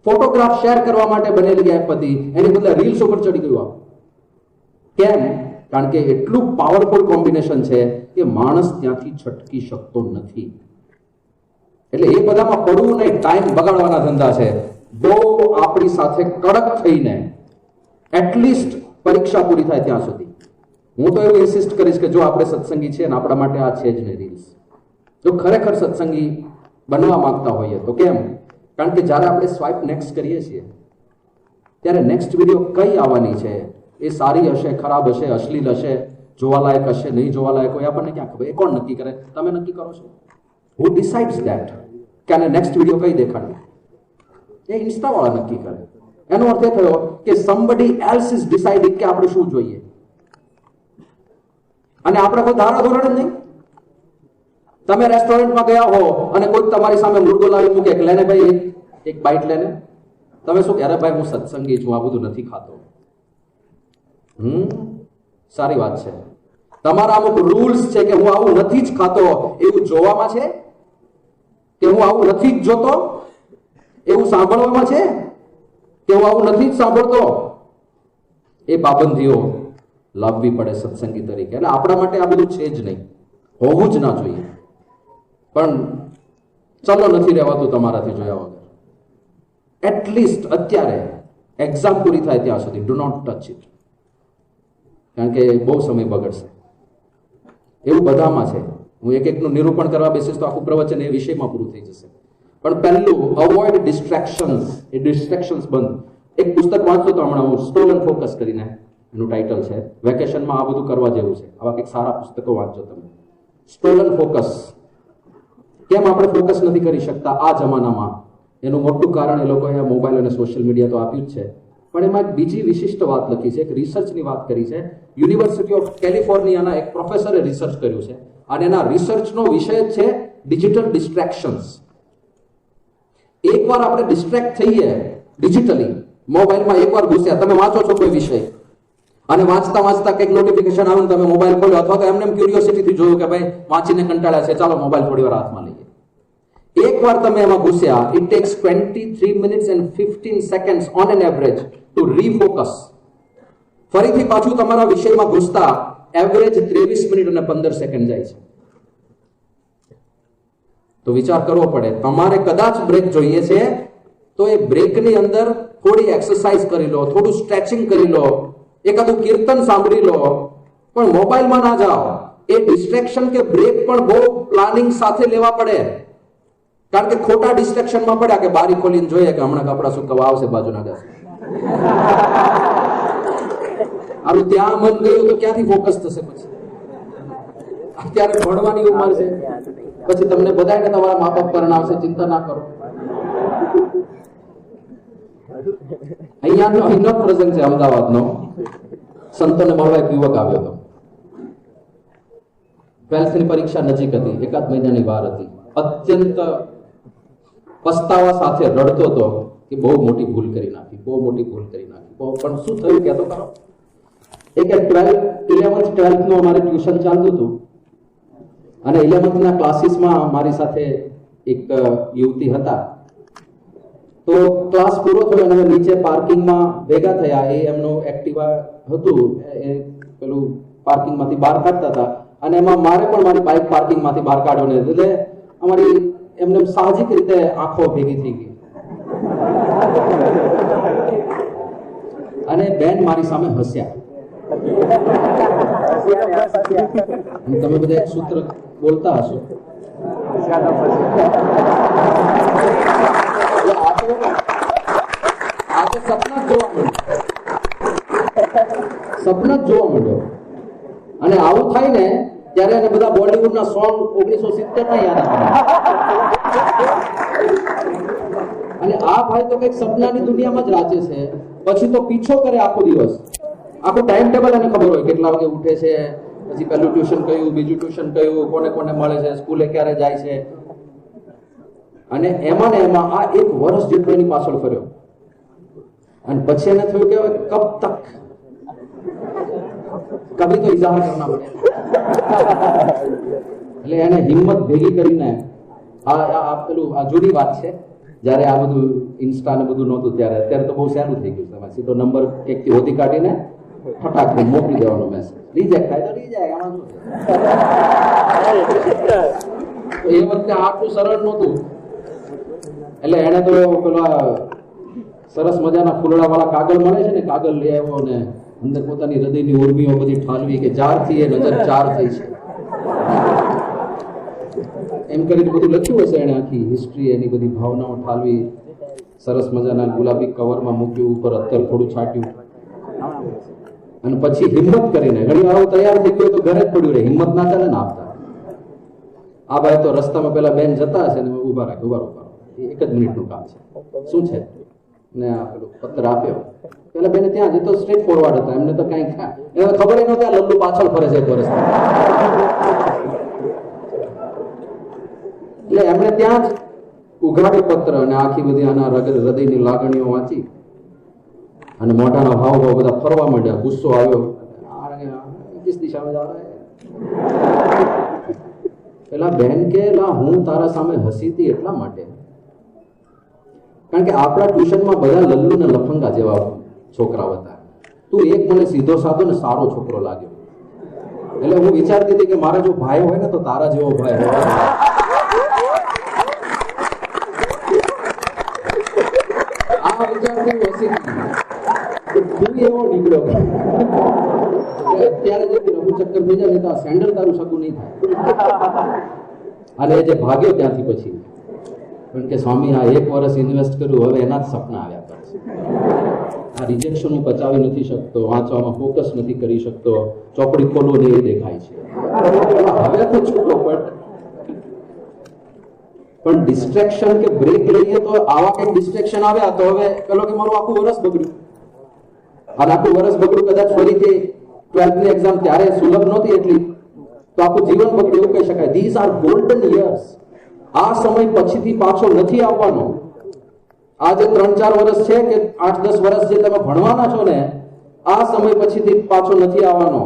A: ફોટોગ્રાફ શેર કરવા માટે બનેલી એપ હતી, એની બદલે રીલ્સ ઉપર ચડી ગયું. કેમ? કારણ કે એટલું પાવરફુલ કોમ્બિનેશન છે કે માણસ ત્યાંથી છટકી શકતો નથી. એટલે એ બધામાં પડવું નહીં, ટાઈમ બગાડવાના ધંધા છે. બહુ આપણી સાથે કડક થઈને એટલીસ્ટ પરીક્ષા પૂરી થાય ત્યાં સુધી હું તો એવું ઇન્સિસ્ટ કરીશ કે જો આપણે સત્સંગી છે ને આપણા માટે આ છે જ નહીં રીલ્સ, જો ખરેખર સત્સંગી બનવા માંગતા હોઈએ તો. કેમ? કારણ કે જ્યારે આપણે સ્વાઇપ નેક્સ્ટ કરીએ છીએ ત્યારે નેક્સ્ટ વિડીયો કઈ આવવાની છે, એ સારી હશે, ખરાબ હશે, અશ્લીલ હશે, જોવાલાયક હશે, નહીં જોવાલાયક હોય, આપણને ક્યાં ખબર? એ કોણ નક્કી કરે? તમે નક્કી કરો છો? હુ ડિસાઇડ્સ ધેટ કે આને નેક્સ્ટ વિડીયો કઈ દેખાડવી? એ ઇન્સ્ટા વાળા નક્કી કરે. એનો અર્થ એ થયો કે somebody else is deciding કે આપણે શું જોઈએ, અને આપણે કોઈ ધારા ધોરણ જ નહીં. તમે રેસ્ટોરન્ટમાં ગયા હો અને કોઈ તમારી સામે મુર્ગો લાવી મૂકે કે લેને ભાઈ એક બાઈટ લેને, તમે શું કહે? અરે ભાઈ હું સત્સંગી છું, આ બધું નથી ખાતો. સારી વાત છે. તમારા અમુક રૂલ્સ છે કે હું આવું નથી જ ખાતો એવું જોવામાં છે, કે હું આવું નથી જ જોતો એવું સાંભળવામાં છે, કે હું આવું નથી જ સાંભળતો. એ પાબંદીઓ લાવવી પડે સત્સંગી તરીકે. એટલે આપણા માટે આ બધું છે જ નહીં, હોવું જ ના જોઈએ. પણ ચલો નથી રહેવાતું તમારાથી જોયા વગર. એટલીસ્ટ અત્યારે એક્ઝામ પૂરી થાય ત્યાં સુધી ડુ નોટ ટચ ઇટ, કારણ કે બહુ સમય બગડશે. એવું બધામાં છે. હું એક એકનું નિરૂપણ કરવા બેસીશ તો આખું પ્રવચન એ વિષયમાં પૂરું થઈ જશે. પણ પહેલું અવોઇડ ડિસ્ટ્રેક્શન્સ. એ ડિસ્ટ્રેક્શન્સ બંધ. એક પુસ્તક વાંચતો તો હમણાં હું, સ્ટોલન ફોકસ કરીને એનું ટાઇટલ છે. વેકેશનમાં આ બધું કરવા જેવું છે. આવા કંઈક સારા પુસ્તકો વાંચો તમે. Stolen focus. કેમ આપણે ફોકસ નથી કરી શકતા આ જમાનામાં? એનું મોટું કારણ એ લોકોએ મોબાઈલ અને સોશિયલ મીડિયા તો આપ્યું જ છે, પણ એમાં એક બીજી વિશિષ્ટ વાત લખી છે, એક રિસર્ચની વાત કરી છે. યુનિવર્સિટી ઓફ કેલિફોર્નિયાના એક પ્રોફેસરે રિસર્ચ કર્યું છે અને એના રિસર્ચનો વિષય છે ડિજિટલ ડિસ્ટ્રેક્શન્સ. એકવાર આપણે ડિસ્ટ્રેક્ટ થઈએ ડિજિટલી, મોબાઈલમાં એકવાર ઘૂસ્યા, તમે વાંચો છો કોઈ વિષય અને વાંચતા વાંચતા કંઈક નોટિફિકેશન આવે ને તમે મોબાઈલ ખોલ્યો, અથવા તો એમને ક્યુરિયોસિટીથી જોયું કે ભાઈ વાંચીને કંટાળ્યા છે, ચાલો મોબાઈલ થોડી વાર હાથમાં લઈએ. એકવાર તમે એમાં ઘૂસ્યા, it tax 23 minutes and 15 seconds on an average to refocus. ફરીથી પાછું તમારા વિષયમાં ઘૂસતા એવરેજ 23 મિનિટ અને 15 સેકન્ડ જાય છે. તો વિચાર કરવો પડે. તમારે કદાચ બ્રેક જોઈએ છે તો એ બ્રેકની અંદર થોડી એક્સરસાઇઝ કરી લો, થોડું સ્ટ્રેચિંગ કરી લો, એકાદું કીર્તન સાંભળી લો, પણ મોબાઈલમાં ના જાઓ. એ ડિસ્ટ્રેક્શન કે બ્રેક પણ બહુ પ્લાનિંગ સાથે લેવા પડે, કારણ કે ખોટા ડિસ્ટ્રેક્શનમાં પડ્યા કે બારી ખોલીને જોઈએ કે હમણાં કપડા સુકવવા આવશે બાજુના ઘરે. આનું ત્યાં મન ગયું તો ક્યાંથી ફોકસ થશે? પછી અત્યારે ભણવાની ઉંમર છે, પછી તમને બધાય કે તમારા મા બાપ પરણાવશે, ચિંતા ના કરો. અહીંનો પ્રસંગ છે અમદાવાદનો. સંતોને મળવા એક યુવક આવ્યો હતો. 12th ની પરીક્ષા નજીક હતી, એકાદ મહિનાની વાર હતી. અત્યંત પસ્તાવા સાથે રડતો હતો કે બહુ મોટી ભૂલ કરી નાખી, બહુ મોટી ભૂલ કરી નાખી. પણ શું થયું કહેતો ખરો? એક 11th 12th નું અમારે ટ્યુશન ચાલતું હતું અને 11th ના ક્લાસીસમાં મારી સાથે એક યુવતી હતા. તો ક્લાસ પૂરો થયો અને નીચે પાર્કિંગમાં ભેગા થયા. એ એમનું એક્ટિવા હતું, એ પેલું પાર્કિંગમાંથી બહાર કાઢતા હતા અને એમાં મારે પણ મારી બાઇક પાર્કિંગમાંથી બહાર કાઢ્યો ને, એટલે અમારી એમને સાહજિક રીતે આંખો ભેગી થઈ ગઈ અને બેન મારી સામે હસ્યા. તમે બધા એક સૂત્ર બોલતા હશો, આ તો સપના જ જોવા માંડ્યો. અને આવું થાય ને ત્યારે એને બધા બોલિવૂડના સોંગ 1970 ના યાદ આવે. અને આ ભાઈ તો કઈક સપનાની દુનિયામાં જ રાચે છે. પછી તો પીછો કરે આખો દિવસ, આખું ટાઈમ ટેબલ એને ખબર હોય, કેટલા વાગે ઉઠે છે, પછી પહેલું ટ્યુશન કયું, બીજું ટ્યુશન કયું, કોને કોને મળે છે, સ્કૂલે ક્યારે જાય છે. અને એમાં ને એમાં આ 1 વર્ષ જેટલો એની પાછળ ફર્યો. અને પછી એને થયું કે કબ તક, કભી તો ઇઝહાર કરના પડે. એટલે એને હિંમત ભેગી કરીને આ પેલું આ જૂની વાત છે, જયારે આ બધું ઇન્સ્ટા ને બધું નહોતું ત્યારે. અત્યારે તો બહુ સહેલું થઈ ગયું. તમે સીધો નંબર એકથી હોદી કાઢીને ફટાક મોકલી દેવાનો મેસેજ. રિજેક્ટ થાય તો રિજેક્ટ. આમાં શું? એ વખતે આટલું સરળ નહોતું. એટલે એને તો પેલા સરસ મજાના ફૂલડા વાળા કાગળ મળે છે ને, કાગળ લઈ આવ્યો ને અંદર પોતાની હૃદયની ઉર્મિઓ બધી ઠાલવી કે જ્યારથી એ નજર ચાર થઈ છે એમ કરીને બધું લખ્યું હશે એને, આખી હિસ્ટ્રી એની બધી ભાવનાઓ ઠાલવી, સરસ મજાના ગુલાબી કવરમાં મૂક્યું, ઉપર અત્તર થોડું છાંટ્યું, અને પછી હિંમત કરીને, ઘણી વાર તૈયાર થઈ ગયો તો ઘરે જ પડ્યું રહે, હિંમત ના ચાલે ને આપતા. આ ભાઈ તો રસ્તામાં પેલા બેન જતા હશે ને ઉભા રાખે, ઉભા એક જ મિનિટનું કામ છે, શું છે ને આ પેલું પત્ર આપ્યો. પેલા બેને ત્યાં જતો સ્ટ્રેટ ફોરવર્ડ હતા, એમને તો કઈ એને ખબર નહોતી આ લલ્લુ પાછળ ફરે છે એક વર્ષ. એટલે એમણે ત્યાં જ ઉઘાડ્યું પત્ર અને આખી બધી આના હૃદયની લાગણીઓ વાંચી અને મોઢાના હાવભાવ બધા ફરવા માંડ્યા. ગુસ્સો આવ્યો, કિસ દિશામાં જા રહા હૈ? પેલા બહેન કે હું તારા સામે હસી હતી એટલા માટે કારણ કે આપણા ટ્યુશનમાં બધા લલ્લુ ને લફંગા જેવા છોકરાઓ હતા. તું એક મને સીધો સાધો ને સારો છોકરો લાગ્યો, એટલે હું વિચારતી હતી કે મારા જો ભાઈ હોય ને તો તારા જેવો ભાઈ હોય. આ વિચારથી હસી તું એવો નીકળ્યો. અત્યારે જે રઘુ ચક્કર થઈ જાય તો સેન્ડલ તારું શકું નહીં થાય. અને એ જે ભાગ્યો ત્યાંથી પછી, કારણ કે સ્વામી આ એક વર્ષ ઇન્વેસ્ટ કર્યું, હવે એના જ સપના આવ્યા કરે છે. આ રિજેક્શન હું પચાવી નથી શકતો, વાંચવામાં ફોકસ નથી કરી શકતો, ચોપડી ખોલવું ને એ દેખાય છે. હવે તો છૂટો પણ ડિસ્ટ્રેક્શન કે બ્રેક લઈએ તો આવા કંઈક ડિસ્ટ્રેક્શન આવ્યા તો હવે પેલો કે મારું આખું વર્ષ બગડ્યું. અને આખું વર્ષ બગડ્યું, કદાચ ફરીથી 12th ની એક્ઝામ ત્યારે સુલભ નહોતી એટલી, તો આખું જીવન બગડ્યું એવું કહી શકાય. These are golden years. આ સમય પછીથી પાછો નથી આવવાનો. આ જે 3-4 વર્ષ છે કે 8-10 વર્ષ જે તમે ભણવાના છો ને, આ સમય પછીથી પાછો નથી આવવાનો.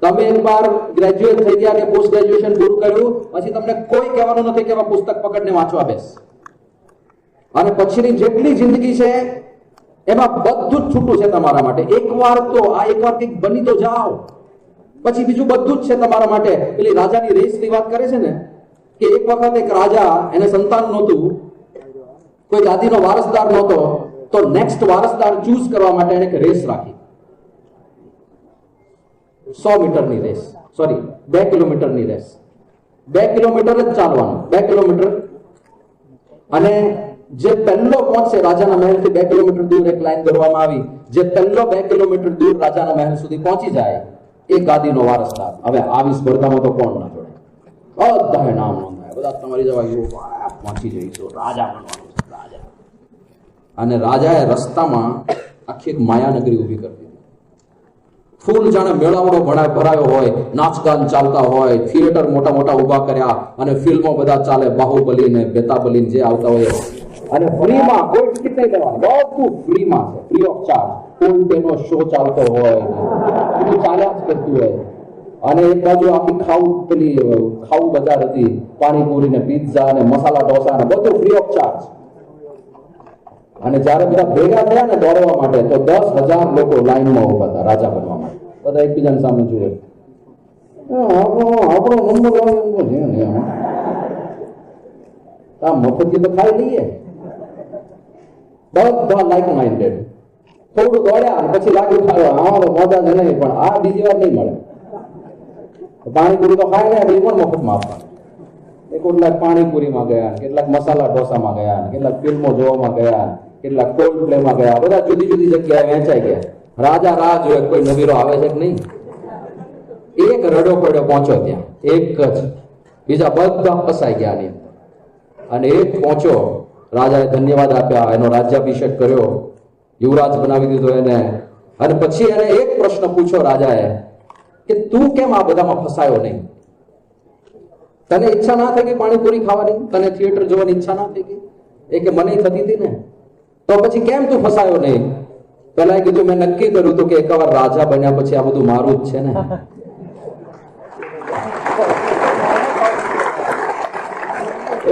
A: તમે એકવાર ગ્રેજ્યુએટ થઈ ગયા કે પોસ્ટ ગ્રેજ્યુએશન પૂરું કર્યું પછી તમને કોઈ કહેવાનું નથી કે આ પુસ્તક પકડને વાંચવા બેસ. અને પછીની જેટલી જિંદગી છે એમાં બધું જ છૂટું છે તમારા માટે. એકવાર કંઈક બની તો જાઓ, પછી બીજું બધું જ છે તમારા માટે. પેલી રાજાની રેસની વાત કરે છે ને, કે એક વખત એક રાજા, એને સંતાન નહોતું, કોઈ ગાદીનો વારસદાર નહોતો, તો નેક્સ્ટ વારસદાર ચૂઝ કરવા માટે એને એક રેસ રાખી. 100 મીટરની રેસ, સોરી 2 કિલોમીટરની રેસ. 2 કિલોમીટર જ ચાલવાનું, 2 કિલોમીટર. અને જે પહેલો પહોંચશે રાજાના મહેલથી 2 કિલોમીટર દૂર એક લાઈન દોરવામાં આવી, જે પહેલો 2 કિલોમીટર દૂર રાજાના મહેલ સુધી પહોંચી જાય એ ગાદીનો વારસદાર. હવે આવી સ્પર્ધામાં તો કોણ ના જોડે? બધાએ નામ નોંધાય, બધા તમારી જવા પહોંચી જઈશું, રાજા બનવાનું છે, રાજા. અને રાજાએ રસ્તામાં આખી એક માયાનગરી ઊભી કરી દીધી. ફૂલ જાણે મેળાવડો ભરાયો હોય, નાચગાન ચાલતા હોય, થિયેટર મોટા મોટા ઊભા કર્યા અને ફિલ્મો બધા ચાલે, બાહુબલી ને બેતાબલી જે આવતા હોય. અને ફ્રીમાં, કોઈ ટિકિટ નહીં લેવાનું, બધું ફ્રીમાં છે, ફ્રી ઓફ ચાર્જ. કોઈ તેનો શો ચાલતો હોય, બધું ચાલ્યા જ કરતું હોય. અને એક બાજુ આખી ખાવું બજાર હતી, પાણીપુરી ને પિઝા ને મસાલા ઢોસા ને બધું ફ્રી ઓફ ચાર્જ. અને જયારે બધા ભેગા થયા ને દોડવા માટે, તો 10,000 લોકો લાઈનમાં ઉભા હતા રાજા બનવા માટે. બધા એકબીજાની સામે જુએ, આપણો નંબર છે ને, આ મફતી તો ખાઈ લઈએ. બધા લાઈક માઇન્ડેડ. થોડું દોડ્યા અને પછી લાગ્યું મોજા છે નહીં, પણ આ બીજી વાર નહીં મળે. પાણીપુરી તો ખાય ને એ પણ મફતમાં આપવાનું. કેટલાક પાણીપુરીમાં ગયા, કેટલાક મસાલા ઢોસામાં ગયા, કેટલાક ફિલ્મો જોવામાં ગયા, કેટલાક કોલ્ડ પ્લેમાં ગયા, બધા જુદી જુદી જગ્યાએ વહેંચાઈ ગયા. રાજા રાહ જોયે કોઈ નવીરો આવે છે કે નહીં. એક રડો પડ્યો પહોંચ્યો ત્યાં, એક જ. બીજા બધા ફસાઈ ગયા ની અંદર. અને એક પહોંચ્યો, રાજાએ ધન્યવાદ આપ્યા, એનો રાજ્યાભિષેક કર્યો, યુવરાજ બનાવી દીધો એને. અને પછી એને એક પ્રશ્ન પૂછ્યો રાજાએ કે તું કેમ આ બધામાં ફસાયો નહીં? તને ઈચ્છા ના થઈ ગઈ પાણીપુરી ખાવાની? તને થિયેટર જોવાની ઈચ્છા ના થઈ ગઈ? એ કે મને થતી હતી ને. તો પછી કેમ તું ફસાયો નહીં? પેલા કીધું મેં નક્કી કર્યું હતું કે એકવાર રાજા બન્યા પછી આ બધું મારું જ છે ને.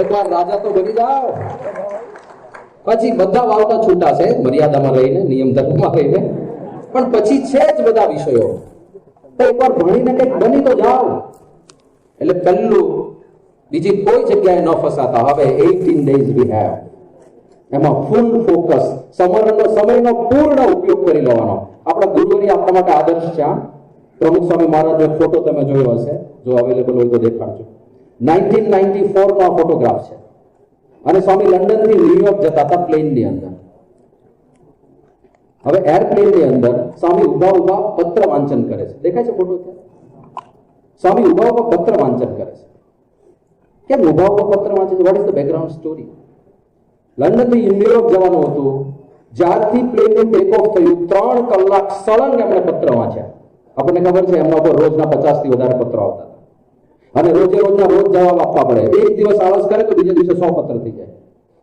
A: એકવાર રાજા તો બની જાઓ, પછી બધા વાવટા છૂટા છે, મર્યાદામાં રહીને, નિયમ ધર્મમાં રહીને. પણ પછી છે જ બધા વિષયો. તો એકવાર ભણીને કંઈક બની તો જાઓ. એટલે પહેલું, બીજી કોઈ જગ્યાએ ન ફસાતા. હવે 18 days we have. એમાં ફૂલ ફોકસ, સમયનો પૂર્ણ ઉપયોગ કરી લેવાનો. આપણા ગુરુવરી આપણા માટે આદર્શ છે. પ્રમુખ સ્વામી મહારાજનો ફોટો તમે જોયો હશે, જો અવેલેબલ હોય તો દેખાડજો. 1994 નો આ ફોટોગ્રાફ છે અને સ્વામી લંડન થી ન્યુયોર્ક જતા હતા પ્લેનની અંદર. હવે એરપ્લેનની અંદર સ્વામી ઉભા પત્ર વાંચન કરે છે. દેખાય છે ફોટો? સ્વામી ઉભા પત્ર વાંચન કરે છે. કેમ ઉભા પત્ર વાંચે છે? What is the background story? London થી ન્યુયોર્ક જવાનું હતું. જ્યારથી પ્લેનનું ટેક ઓફ થયું 3 કલાક સળંગ એમણે પત્ર વાંચ્યા. આપણને ખબર છે એમના ઉપર રોજના 50 થી વધારે પત્રો આવતા હતા અને રોજ જવાબ આપવા પડે. એક દિવસ આળસ કરે તો બીજા દિવસે 100 પત્ર થઈ જાય.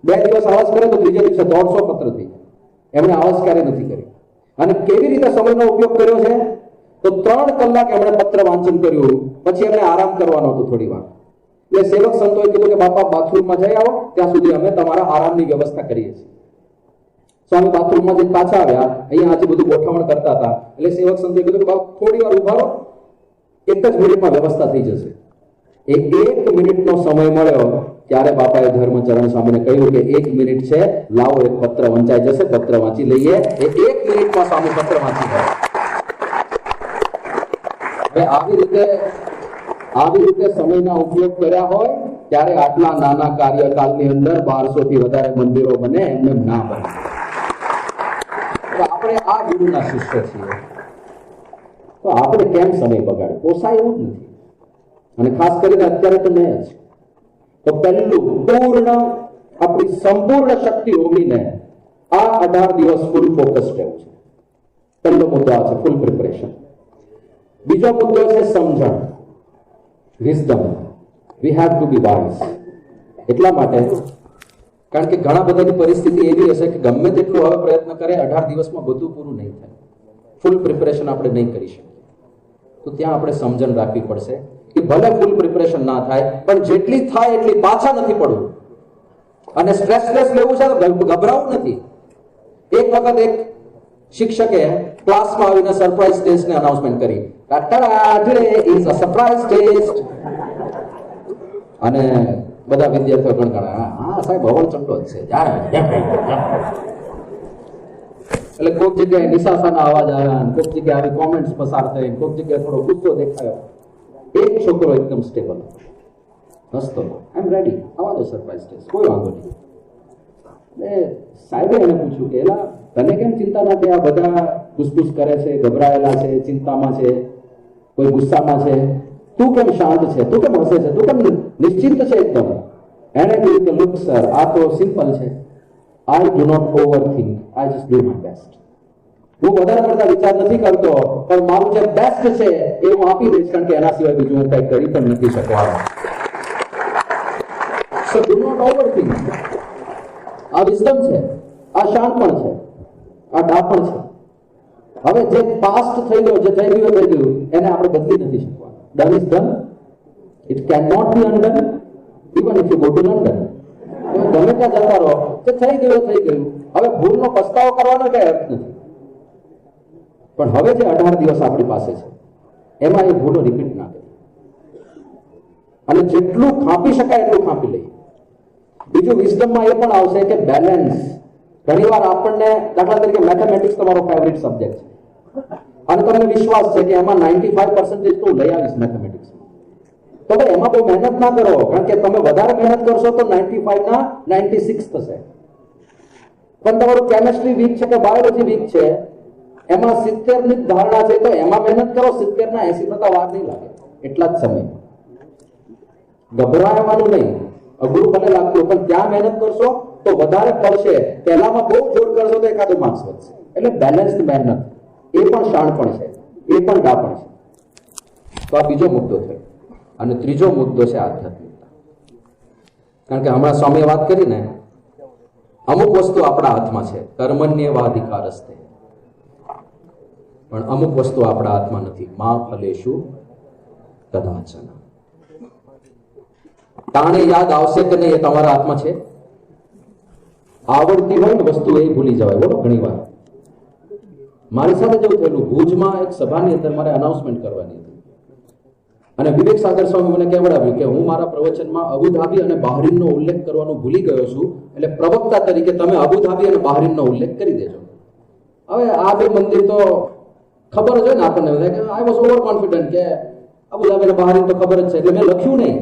A: 2 દિવસ આળસ કરે તો ત્રીજા દિવસે 150 પત્ર થઈ જાય. એમણે આળસ ક્યારે નથી કરી. અને કેવી રીતે સમયનો ઉપયોગ કર્યો છે? તો 3 કલાક એમણે પત્ર વાંચન કર્યું. પછી એમને આરામ કરવાનો હતો થોડી વાર. એટલે સેવક સંતોએ કીધું કે બાપા બાથરૂમમાં જઈ આવો, ત્યાં સુધી અમે તમારા આરામની વ્યવસ્થા કરીએ છીએ. સ્વામી બાથરૂમમાં જઈને પાછા આવ્યા. અહીંયા આજે બધું ગોઠવણ કરતા હતા. એટલે સેવક સંતોએ કીધું કે બાપ થોડી વાર ઉભા રહો, 1 જ મિનિટમાં વ્યવસ્થા થઈ જશે. એ 1 મિનિટનો સમય મળ્યો ત્યારે બાપાએ ધર્મચરણ સ્વામીને કહ્યું કે 1 મિનિટ છે, લાવો એક પત્ર વંચાઈ જશે, પત્ર વાંચી લઈએ. એ 1 મિનિટમાં સ્વામી પત્ર વાંચી ગયા. હવે આવી રીતે સમયના ઉપયોગ કર્યા હોય ત્યારે આટલા નાના કાર્યકાળની અંદર 1200 થી વધારે મંદિરો બને, એમને ના બને. આપણે આ ગુરુના શિષ્ય છીએ તો આપણે કેમ સમય બગાડે? પોસાય એવું જ નથી. અને ખાસ કરીને અત્યારે તો નહીં જ. તો પહેલું આપણી સંપૂર્ણ શક્તિ હોમીને આ 18 દિવસ ફૂલ ફોકસ રહેવું છે. પહેલો મુદ્દો આ છે, ફૂલ પ્રિપરેશન. બીજો મુદ્દો છે સમજણ, wisdom. We have to be wise. એટલા માટે કારણ કે ઘણા બધાની પરિસ્થિતિ એવી હશે કે ગમે તેટલું હવે પ્રયત્ન કરે 18 દિવસમાં બધું પૂરું નહીં થાય. ફૂલ પ્રિપરેશન આપણે નહીં કરી શકીએ. તો ત્યાં આપણે સમજણ રાખવી પડશે કે ભલે ફૂલ પ્રિપરેશન ના થાય પણ જેટલી થાય એટલી પાછા નથી પડવું. અને સ્ટ્રેસલેસ લેવું છે તો ગભરાવું નથી. એક વખત એક શિક્ષકે ક્લાસમાં આવીને સરપ્રાઈઝ ટેસ્ટની અનાઉન્સમેન્ટ કરી. Today is a surprise test. અને બધા વિદ્યાર્થીઓ ગણગણા, હા સાહેબ હવન ચંડો જ છે. એટલે કોઈક જગ્યાએ નિશાસાના અવાજ આવ્યા, કોઈક જગ્યાએ આવી કોમેન્ટ્સ પસાર થઈ, કોઈક જગ્યાએ થોડો ગુસ્સો દેખાયો. એક છોકરો એકદમ સ્ટેબલ હસતો, આઈ એમ રેડી, આવવા દો સરપ્રાઈઝ ટેસ્ટ, કોઈ વાંધો નહીં. એટલે સાહેબે એને પૂછ્યું કે એલા તને કેમ ચિંતા ના થાય? આ બધા ઘુસઘુસ કરે છે, ગભરાયેલા છે, ચિંતામાં છે, કોઈ ગુસ્સામાં છે, તું કેમ શાંત છે, તું કેમ હસે છે, તું કેમ નિશ્ચિંત છે એકદમ? એને કહ્યું કે લુક સર, આ તો સિમ્પલ છે. I do not overthink, I just do my best. હું વધારે પડતા વિચાર નથી કરતો, પણ મારું જે બેસ્ટ છે એ હું આપી દઈશ, કારણ કે એના સિવાય બીજું હું કંઈ કરી પણ નથી શકવાનો. So do not overthink. આ વિઝડમ છે, આ શાણપણ છે, આ ડાપણ છે. હવે જે પાસ્ટ થઈ ગયો, જે થઈ ગયું એને આપણે બદલી નથી શકવાનું. Done is done. It can not be undone even if you go to London. ગમે ત્યાં જતા રહો, જે થઈ ગયું. હવે ભૂલનો પસ્તાવો કરવાનો કઈ અર્થ નથી. પણ હવે જે 18 દિવસ આપણી પાસે છે એમાં એ ભૂલો રિપીટ ના કરી અને જેટલું ખાંપી શકાય એટલું ખાંપી લઈએ. બીજું વિઝડમમાં એ પણ આવશે કે બેલેન્સ. ઘણી વાર આપણને, દાખલા તરીકે મેથેમેટિક્સ તમારો ફેવરિટ સબ્જેક્ટ છે અને તમને વિશ્વાસ છે કે એમાં 95% તો લઈ આવીશ મેથેમેટિક્સમાં, તો ભાઈ એમાં બહુ મહેનત ના કરો, કારણ કે તમે વધારે મહેનત કરશો તો 95 ના 96 થશે. પણ તમારું કેમેસ્ટ્રી વીક છે કે બાયોલોજી વીક છે, એમાં 70 ની ધારણા છે, તો એમાં મહેનત કરો, 70 ના 80% વાર નહીં લાગે, એટલા જ સમય. ગભરાવાનું નહીં, અઘરું ભલે લાગતું પણ ત્યાં મહેનત કરશો તો વધારે પડશે. પહેલામાં બહુ જોર કરશો તો એકાદો માર્ક્સ વધશે. એટલે બેલેન્સ્ડ મહેનત એ પણ શાણપણ છે, એ પણ ડાપણ છે. તો આ બીજો મુદ્દો છે. અને ત્રીજો મુદ્દો છે આધ્યાત્મિકતા. કારણ કે હમણાં સ્વામીએ વાત કરી ને, અમુક વસ્તુ આપણા હાથમાં છે, કર્મણ્યેવાધિકારસ્તે, પણ અમુક વસ્તુ આપણા હાથમાં નથી. મા ફલેષુ કદાચન. તાણે યાદ આવશે કે નહીં એ તમારા હાથમાં છે. આવડતી હોય ને વસ્તુ એ ભૂલી જવાય. બોલો, ઘણી વાર મારી સાથે જેવું થયેલું. ભુજમાં એક સભાની અંદર મારે અનાઉન્સમેન્ટ કરવાની હતી અને વિવેક સાગર સ્વામી મને કહેવડાવ્યું કે હું મારા પ્રવચનમાં અબુધાબી અને બહરીનનો ઉલ્લેખ કરવાનું ભૂલી ગયો છું, એટલે પ્રવક્તા તરીકે તમે અબુધાબી અને બહરીનનો ઉલ્લેખ કરી દેજો. હવે આ બે મંદિર તો ખબર જ હોય ને આપણને, આઈ વોઝ ઓવર કોન્ફિડન્ટ કે અબુધાબી અને બહરીન તો ખબર જ છે, એટલે મેં લખ્યું નહીં.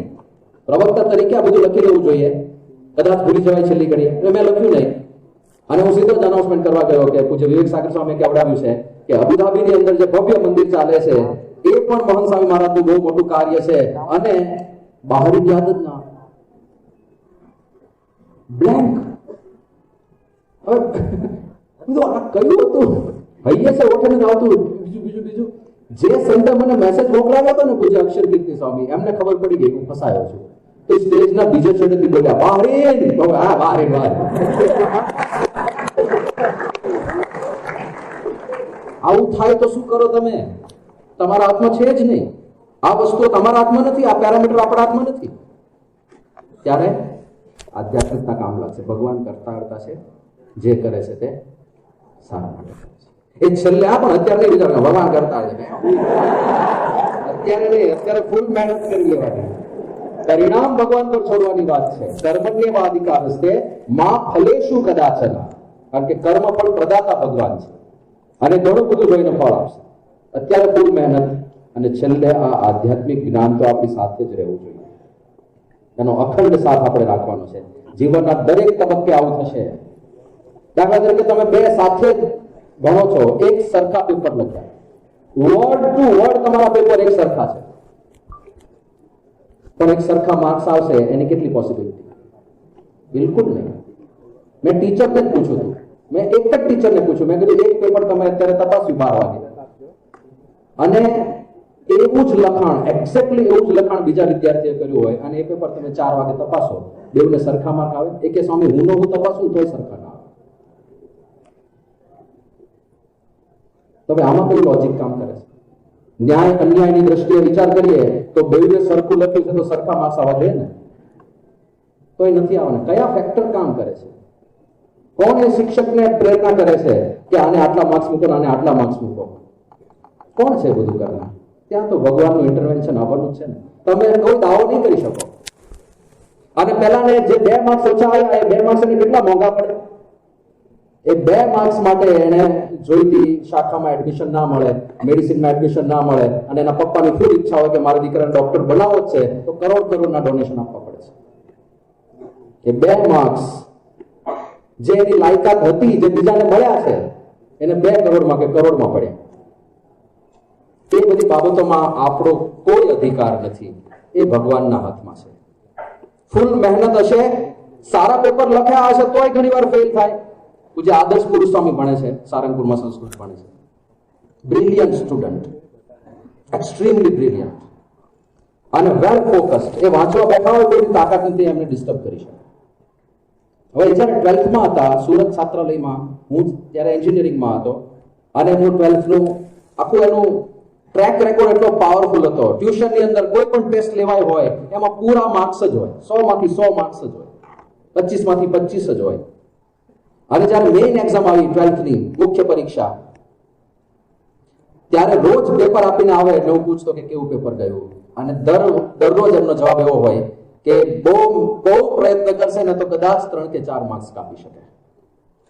A: પ્રવક્તા તરીકે આ બધું લખી લેવું જોઈએ, કદાચ ભૂલી જવાય છેલ્લી ઘડીએ, એટલે મેં લખ્યું નહીં. અને હું સીધો જ અનાઉન્સમેન્ટ કરવા ગયો કે પૂજ્ય વિવેક સાગર સ્વામી કહેવડાવ્યું છે કે અબુધાબીની અંદર જે ભવ્ય મંદિર ચાલે છે એ પણ મહંત સ્વામી મહારાજનું બહુ મોટું કાર્ય છે, અને બહરીન યાદ જ ના બ્લેન્ક. હવે આ કયું હતું? હૈયે છે ઓઠે નથી આવતું. બીજું જે સંતે મને મેસેજ મોકલાવ્યો હતો ને પૂજ્ય અક્ષર કીર્તિ સ્વામી, એમને ખબર પડી ગઈ હું ફસાયો છું. તો સ્ટેજના બીજા છેડેથી બોલ્યા બહરીન. હા, બહરીન. આવું થાય તો શું કરો તમે? તમારા હાથમાં છે જ નહીં. આ વસ્તુ તમારા હાથમાં નથી, આ પેરામીટર આપણા હાથમાં નથી. ત્યારે આધ્યાત્મિકતા કામ લાગશે. ભગવાન કરતા કરતા છે, જે કરે છે તે સારા માટે કરે છે. એ છેલ્લે આ પણ અત્યારે નહીં વિચાર ભગવાન કરતા છે, અત્યારે નહીં, અત્યારે ફૂલ મહેનત કરી લેવાની. પરિણામ ભગવાન પર છોડવાની વાત છે. કર્મણ્યવાધિકાર હસ્તે માં ફલેશુ કદાચન, કારણ કે કર્મ પણ પ્રદાતા ભગવાન છે અને ઘણું બધું જોઈને ફળ આપશે. અત્યારે ફૂલ મહેનત, અને છેલ્લે આ આધ્યાત્મિક જ્ઞાન તો આપણી સાથે જ રહેવું જોઈએ. એનો અખંડ સાથ આપણે રાખવાનો છે. જીવનના દરેક તબક્કે આવું થશે. દાખલા તરીકે તમે બે સાથે જ ભણો છો, એક સરખા પેપર લખ્યા, વર્ડ ટુ વર્ડ તમારા પેપર એક સરખા છે, પણ એક સરખા માર્ક્સ આવશે એની કેટલી પોસિબિલિટી? બિલકુલ નહીં. મેં ટીચરને જ પૂછ્યું હતું, મેં એક જ ટીચરને પૂછ્યું, મેં કીધું એક પેપર તમે અત્યારે તપાસ્યું 12 વાગે, અને એવું જ લખાણ, એક્ઝેક્ટલી એવું જ લખાણ બીજા વિદ્યાર્થીએ કર્યું હોય, અને એ પેપર તમે 4 વાગે તપાસો, બેઉને સરખા માર્ક આવે? એ કે સ્વામી હું તપાસું તોય સરખા ના આવે. હવે આમાં કઈ લોજિક કામ કરે છે? ન્યાય અન્યાયની દ્રષ્ટિએ વિચાર કરીએ તો બેઉને સરખું લખ્યું છે તો સરખા માર્ક્સ આવવા જોઈએ ને, તોય નથી આવવાના. કયા ફેક્ટર કામ કરે છે? કોણ એ શિક્ષકને પ્રેરણા કરે છે કે આને આટલા માર્ક્સ મૂકો, આને આટલા માર્ક્સ મૂકો? કોણ છે બધું કરનાર? ત્યાં તો ભગવાનનું ઇન્ટરવેન્શન આવવાનું છે ને. તમે કોઈ દાવો નહીં કરી શકો. અને પેલાને જે 2 માર્ક્સ ઓછા આવ્યા, એ 2 માર્ક્સ એને કેટલા મોંઘા પડે? એ 2 માર્ક્સ માટે એને જોઈતી શાખામાં એડમિશન ના મળે, મેડિસિનમાં એડમિશન ના મળે, અને એના પપ્પાની ખૂબ ઈચ્છા હોય કે મારા દીકરાને ડોક્ટર બનાવવો જ છે, તો કરોડના ડોનેશન આપવા પડે છે. એ 2 માર્ક્સ જે એની લાયકાત હતી, જે બીજાને મળ્યા છે, એને 2 કરોડમાં કે કરોડમાં પડ્યા. એ બધી બાબતોમાં આપણો કોઈ અધિકાર નથી. એ ભગવાનના હાથમાં છે. ફૂલ મહેનત હશે, સારા પેપર લખ્યા હશે, તોય ઘણી વાર ફેલ થાય. પૂજ્ય આદર્શ પુરુષ સ્વામી ભણે છે, સારંગપુરમાં સંસ્કૃત ભણે છે. બ્રિલિયન્ટ સ્ટુડન્ટ, એક્સ્ટ્રીમલી બ્રિલિયન્ટ અને વેલ ફોકસ્ડ. એ વાંચવા બેઠા હોય કોઈ તાકાત નથી એમને ડિસ્ટર્બ કરી શકે. હવે જ્યારે 12થમાં હતા, સુરત છાત્રાલયમાં, હું ત્યારે એન્જિનિયરિંગમાં હતો, અને એમનું 12થનું આખું એનું ટ્રેક રેકોર્ડ એટલો પાવરફુલ હતો. ટ્યુશનની અંદર કોઈ પણ ટેસ્ટ લેવાય હોય એમાં પૂરા માર્ક્સ જ હોય, 100 માંથી 100 માર્ક્સ જ હોય, 25 માંથી 25 જ હોય. અને જ્યારે મેઇન એક્ઝામ આવી 12થની મુખ્ય પરીક્ષા, ત્યારે રોજ પેપર આપીને આવે એટલે હું પૂછતો કે કેવું પેપર ગયું, અને દરરોજ એમનો જવાબ એવો હોય કે બહુ પ્રયત્ન કરશે ને તો કદાચ 3 કે 4 માર્ક્સ કાપી શકે,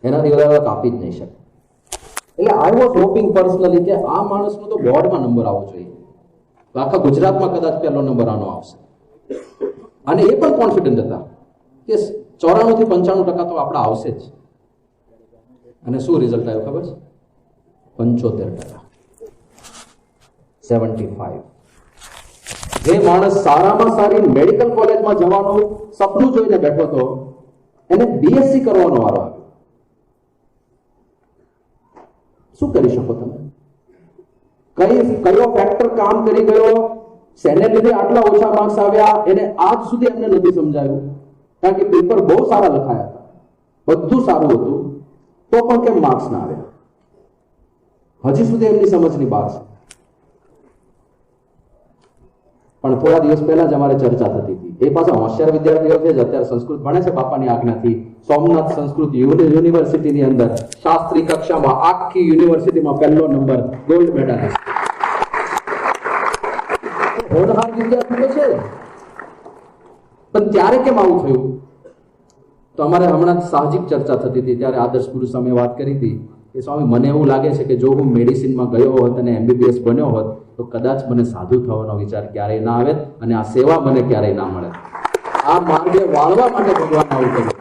A: એનાથી વધારે કાપી જ નહીં શકે. એટલે આઈ વોઝ હોપિંગ પર્સનલી કે આ માણસનો તો બોર્ડમાં નંબર આવવો જોઈએ, આખા ગુજરાતમાં કદાચ પહેલો નંબર આનો આવશે. અને એ પણ કોન્ફિડન્ટ હતા કે 94 થી 95% તો આપણા આવશે જ. અને શું રિઝલ્ટ આવ્યો ખબર છે? 75%, 75. જે માણસ સારામાં સારી મેડિકલ કોલેજમાં જવાનું સપનું જોઈને બેઠો હતો, એને બીએસસી કરવાનો વારો આવ્યો. શું કરી શકો તમે? કયો ફેક્ટર કામ કરી ગયો? શેને લીધે આટલા ઓછા માર્ક્સ આવ્યા? એને આજ સુધી અમને નથી સમજાયું. કારણ કે પેપર બહુ સારા લખાયા હતા, બધું સારું હતું, તો પણ કેમ માર્ક્સ ના આવ્યા? હજી સુધી એમની સમજની બહાર છે. પણ થોડા દિવસ પહેલા જ અમારે ચર્ચા થતી હતી. એ પાછા હોશિયાર વિદ્યાર્થીઓ છે, અત્યારે સંસ્કૃત ભણે છે બાપાની આજ્ઞાથી. સોમનાથ સંસ્કૃત યુનિવર્સિટીની અંદર શાસ્ત્રી કક્ષામાં આખી યુનિવર્સિટીમાં પહેલો નંબર, ગોલ્ડ મેડલ. હોનહાર વિદ્યાર્થી તો છે, પણ ત્યારે કેમ આવું થયું? તો અમારે હમણાં સાહજિક ચર્ચા થતી હતી ત્યારે આદર્શ ગુરુ સામે વાત કરી હતી કે સ્વામી, મને એવું લાગે છે કે જો હું મેડિસિનમાં ગયો હોત અને MBBS બન્યો હોત તો કદાચ મને સાધુ થવાનો વિચાર ક્યારેય ના આવે અને આ સેવા મને ક્યારેય ના મળે. આ માર્ગે વાળવા માટે ભગવાન આવું કર્યું.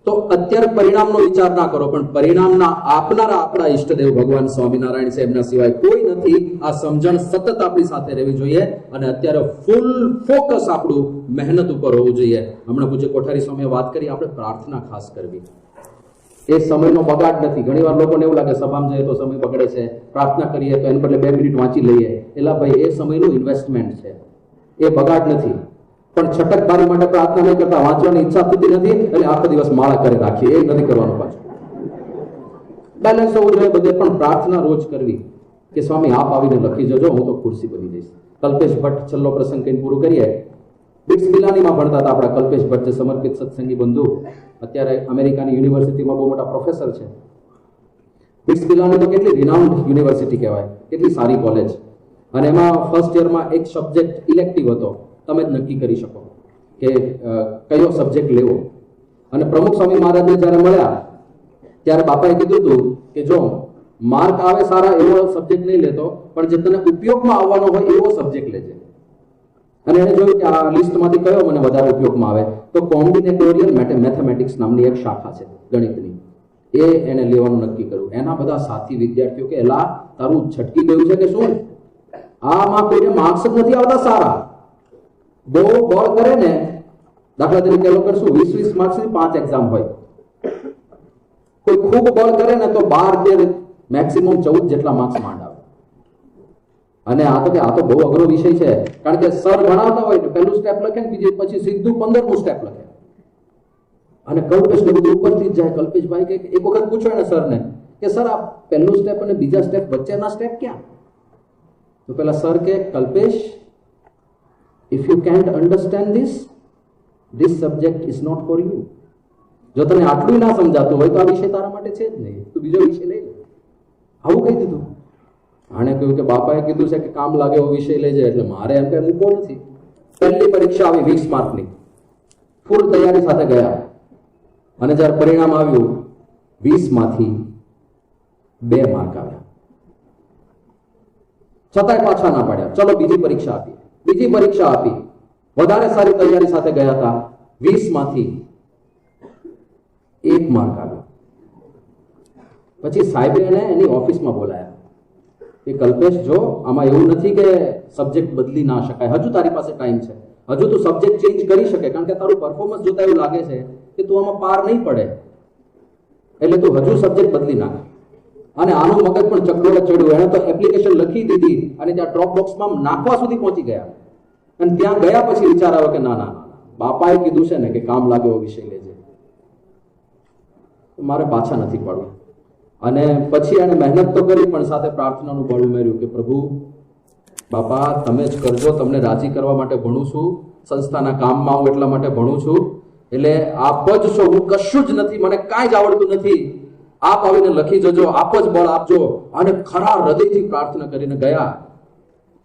A: તો અત્યારે પરિણામનો વિચાર ના કરો, પણ પરિણામના આપનારા આપણા ઈષ્ટદેવ ભગવાન સ્વામિનારાયણ છે, એમના સિવાય કોઈ નથી. આ સમજણ સતત આપણી સાથે રહેવી જોઈએ અને અત્યારે ફૂલ ફોકસ આપણું મહેનત ઉપર હોવું જોઈએ. હમણાં પૂજ્ય કોઠારી સ્વામીએ વાત કરી, આપણે પ્રાર્થના ખાસ કરવી. એ સમયનો બગાડ નથી. ઘણીવાર લોકોને એવું લાગે સભામાં જઈએ તો સમય બગડે છે, પ્રાર્થના કરીએ તો એને બદલે 2 મિનિટ વાંચી લઈએ. એલા ભાઈ, એ સમયનું ઇન્વેસ્ટમેન્ટ છે, એ બગાડ નથી. પણ છટક બારી માટે પ્રાર્થના નહીં કરતા, વાંચવાની ઈચ્છા થતી નથી એટલે આખો દિવસ માળા કરી રાખીએ, એ નથી કરવાનું. પાછું બેલેન્સ હોવું જોઈએ બધે, પણ પ્રાર્થના રોજ કરવી કે સ્વામી આપ આવીને લખી જજો, હું તો ખુરશી બની જઈશ. કલ્પેશ ભટ્ટ છેલ્લો પ્રસંગ કહીને પૂરું કરીએ. બિટ્સ પિલાનીમાં ભણતા હતા આપણા કલ્પેશ ભટ્ટ, જે સમર્પિત સત્સંગી બંધુ, અત્યારે અમેરિકાની યુનિવર્સિટીમાં બહુ મોટા પ્રોફેસર છે. બિટ્સ પિલાની તો કેટલી રિનાઉન્ડ યુનિવર્સિટી કહેવાય, કેટલી સારી કોલેજ, અને એમાં ફર્સ્ટ યરમાં એક સબ્જેક્ટ ઇલેક્ટિવ હતો. તમે જ નક્કી કરી શકો કે કયો સબ્જેક્ટ લેવો. અને પ્રમુખ સ્વામી મહારાજને જ્યારે મળ્યા ત્યારે બાપાએ કીધું હતું કે જો માર્ક આવે સારા એવો સબ્જેક્ટ નહીં લેતો, પણ જે તને ઉપયોગમાં આવવાનો હોય એવો સબ્જેક્ટ લેજે. અને એને જોયું કે આ લિસ્ટમાંથી કયો મને વધારે ઉપયોગમાં આવે, તો કોમ્બિનેટોરિયલ મેથેમેટિક્સ નામની એક શાખા છે ગણિતની, એ એને લેવાનું નક્કી કર્યું. એના બધા સાથી વિદ્યાર્થીઓ કે એલા તારું છટકી ગયું છે કે શું, આમાં કોઈને માર્ક્સ જ નથી આવતા સારા. બહુ બોલ કરે ને, દાખલા તરીકે એ લોકો શું 20-20 માર્ક્સની 5 એક્ઝામ હોય, કોઈ ખૂબ બોલ કરે ને તો 12-13 મેક્સિમમ 14 જેટલા માર્ક્સ માંડ આવે. અને આ તો બહુ અઘરો વિષય છે, કારણ કે સર ભણાવતા હોય પહેલું સ્ટેપ લખે ને પછી સીધું 15મું સ્ટેપ લખે. અને કલ્પેશ ને બધું ઉપરથી જ જાય. કલ્પેશભાઈ કે એક વખત પૂછો ને સરને કે સર આ પહેલું સ્ટેપ અને બીજા સ્ટેપ વચ્ચેના સ્ટેપ ક્યાં? તો પેલા સર કે Kalpesh, if you can't understand this subject is not for you. જો તને આટલું ના સમજાતું હોય તો આ વિષય તારા માટે છે જ નહીં, તું બીજો વિષય લઈ લે. આવું કહી દીધું. આણે કહ્યું કે બાપાએ કીધું છે કે કામ લાગે એવો વિષય લેજે, એટલે મારે એમ કઈ મૂકવો નથી. પહેલી પરીક્ષા આવી 20 માર્કની, ફૂલ તૈયારી સાથે ગયા, અને જ્યારે પરિણામ આવ્યું 20 માંથી 2 માર્ક આવ્યા. છતાંય પાછા ના પાડ્યા, ચલો બીજી પરીક્ષા આપી. બીજી પરીક્ષા આપી, વધારે સારી તૈયારી સાથે ગયા હતા, 20 માંથી 1 માર્ક આવ્યો. પછી સાહેબે એને એની ઓફિસમાં બોલાયા કે કલ્પેશ, જો આમાં એવું નથી કે સબ્જેક્ટ બદલી ના શકાય, હજુ તારી પાસે ટાઈમ છે, હજુ તું સબ્જેક્ટ ચેન્જ કરી શકે, કારણ કે તારું પરફોર્મન્સ જોતા એવું લાગે છે કે તું આમાં પાર નહીં પડે, એટલે તું હજુ સબ્જેક્ટ બદલી નાખ. અને આનું મગજ પણ ચકડોળે ચડ્યું. એને તો એપ્લિકેશન લખી દીધી અને ત્યાં ડ્રોપ બોક્સમાં નાખવા સુધી પહોંચી ગયા. અને ત્યાં ગયા પછી વિચાર આવ્યો કે ના ના, બાપાએ કીધું છે ને કે કામ લાગે એવો વિષય લેજે, મારે પાછા નથી પડવું. અને પછી એને મહેનત તો કરી, પણ સાથે પ્રાર્થનાનું બળ ઉમેર્યું કે પ્રભુ બાપા તમે જ કરજો, તમને રાજી કરવા માટે ભણું છું, સંસ્થાના કામમાં આવું એટલા માટે ભણું છું, એટલે આપ જ છો, હું કશું જ નથી, મને કાંઈ જ આવડતું નથી, આપ આવીને લખી જજો, આપ જ બળ આપજો. અને ખરા હૃદયથી પ્રાર્થના કરીને ગયા,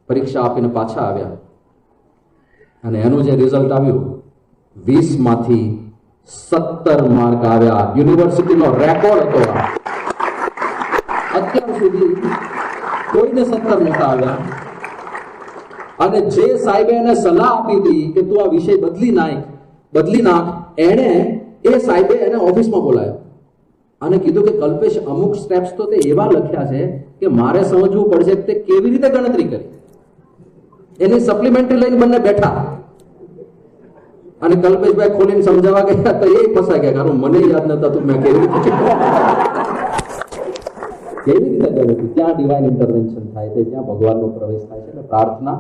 A: પરીક્ષા આપીને પાછા આવ્યા, અને એનું જે રિઝલ્ટ આવ્યું 20 માંથી 17 માર્ક આવ્યા. યુનિવર્સિટીનો રેકોર્ડ હતો. અત્યાર સુધી કોઈને 17 નહોતા આવ્યા. અને જે સાહેબે એને સલાહ આપી હતી કે તું આ વિષય બદલી નાખ, એને એ સાહેબે એને ઓફિસમાં બોલાયો અને કીધું કે કલ્પેશ, અમુક સ્ટેપ્સ તો તે એવા લખ્યા છે કે મારે સમજવું પડશે કે તે કેવી રીતે ગણતરી કરી. એની સપ્લિમેન્ટરી લઈને બંને બેઠા, અને કલ્પેશભાઈ ખોલીને સમજાવવા ગયા તો એ ફસાઈ ગયા, કારણ મને યાદ નતા તું મેં કેવી રીતે કર્યું. ત્યાં ડિવાઇન ઇન્ટરવેન્શન થાય છે, ત્યાં ભગવાનનો પ્રવેશ થાય છે. એટલે પ્રાર્થના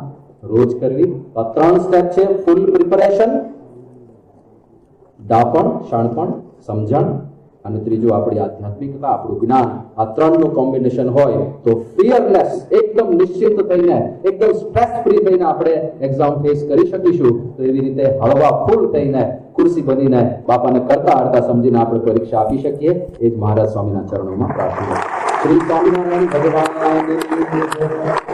A: રોજ કરવી. આ 3 સ્ટેપ છે: ફૂલ પ્રિપરેશન, દાપણ, શાણપણ, સમજણ, અને ત્રીજું આપણી આધ્યાત્મિકતા, આપણું જ્ઞાન. આ 3નું કોમ્બિનેશન હોય તો ફિયરલેસ, એકદમ નિશ્ચિત થઈને, એકદમ સ્ટ્રેસ ફ્રી થઈને આપણે એક્ઝામ ફેસ કરી શકીશું. તો એવી રીતે હળવા ફૂલ થઈને, ખુરશી બનીને બાપાને કરતા હરતા સમજીને આપણે પરીક્ષા આપી શકીએ. એ જ મહારાજ સ્વામીના ચરણોમાં પ્રાર્થના. શ્રી સ્વામિનારાયણ ભગવાન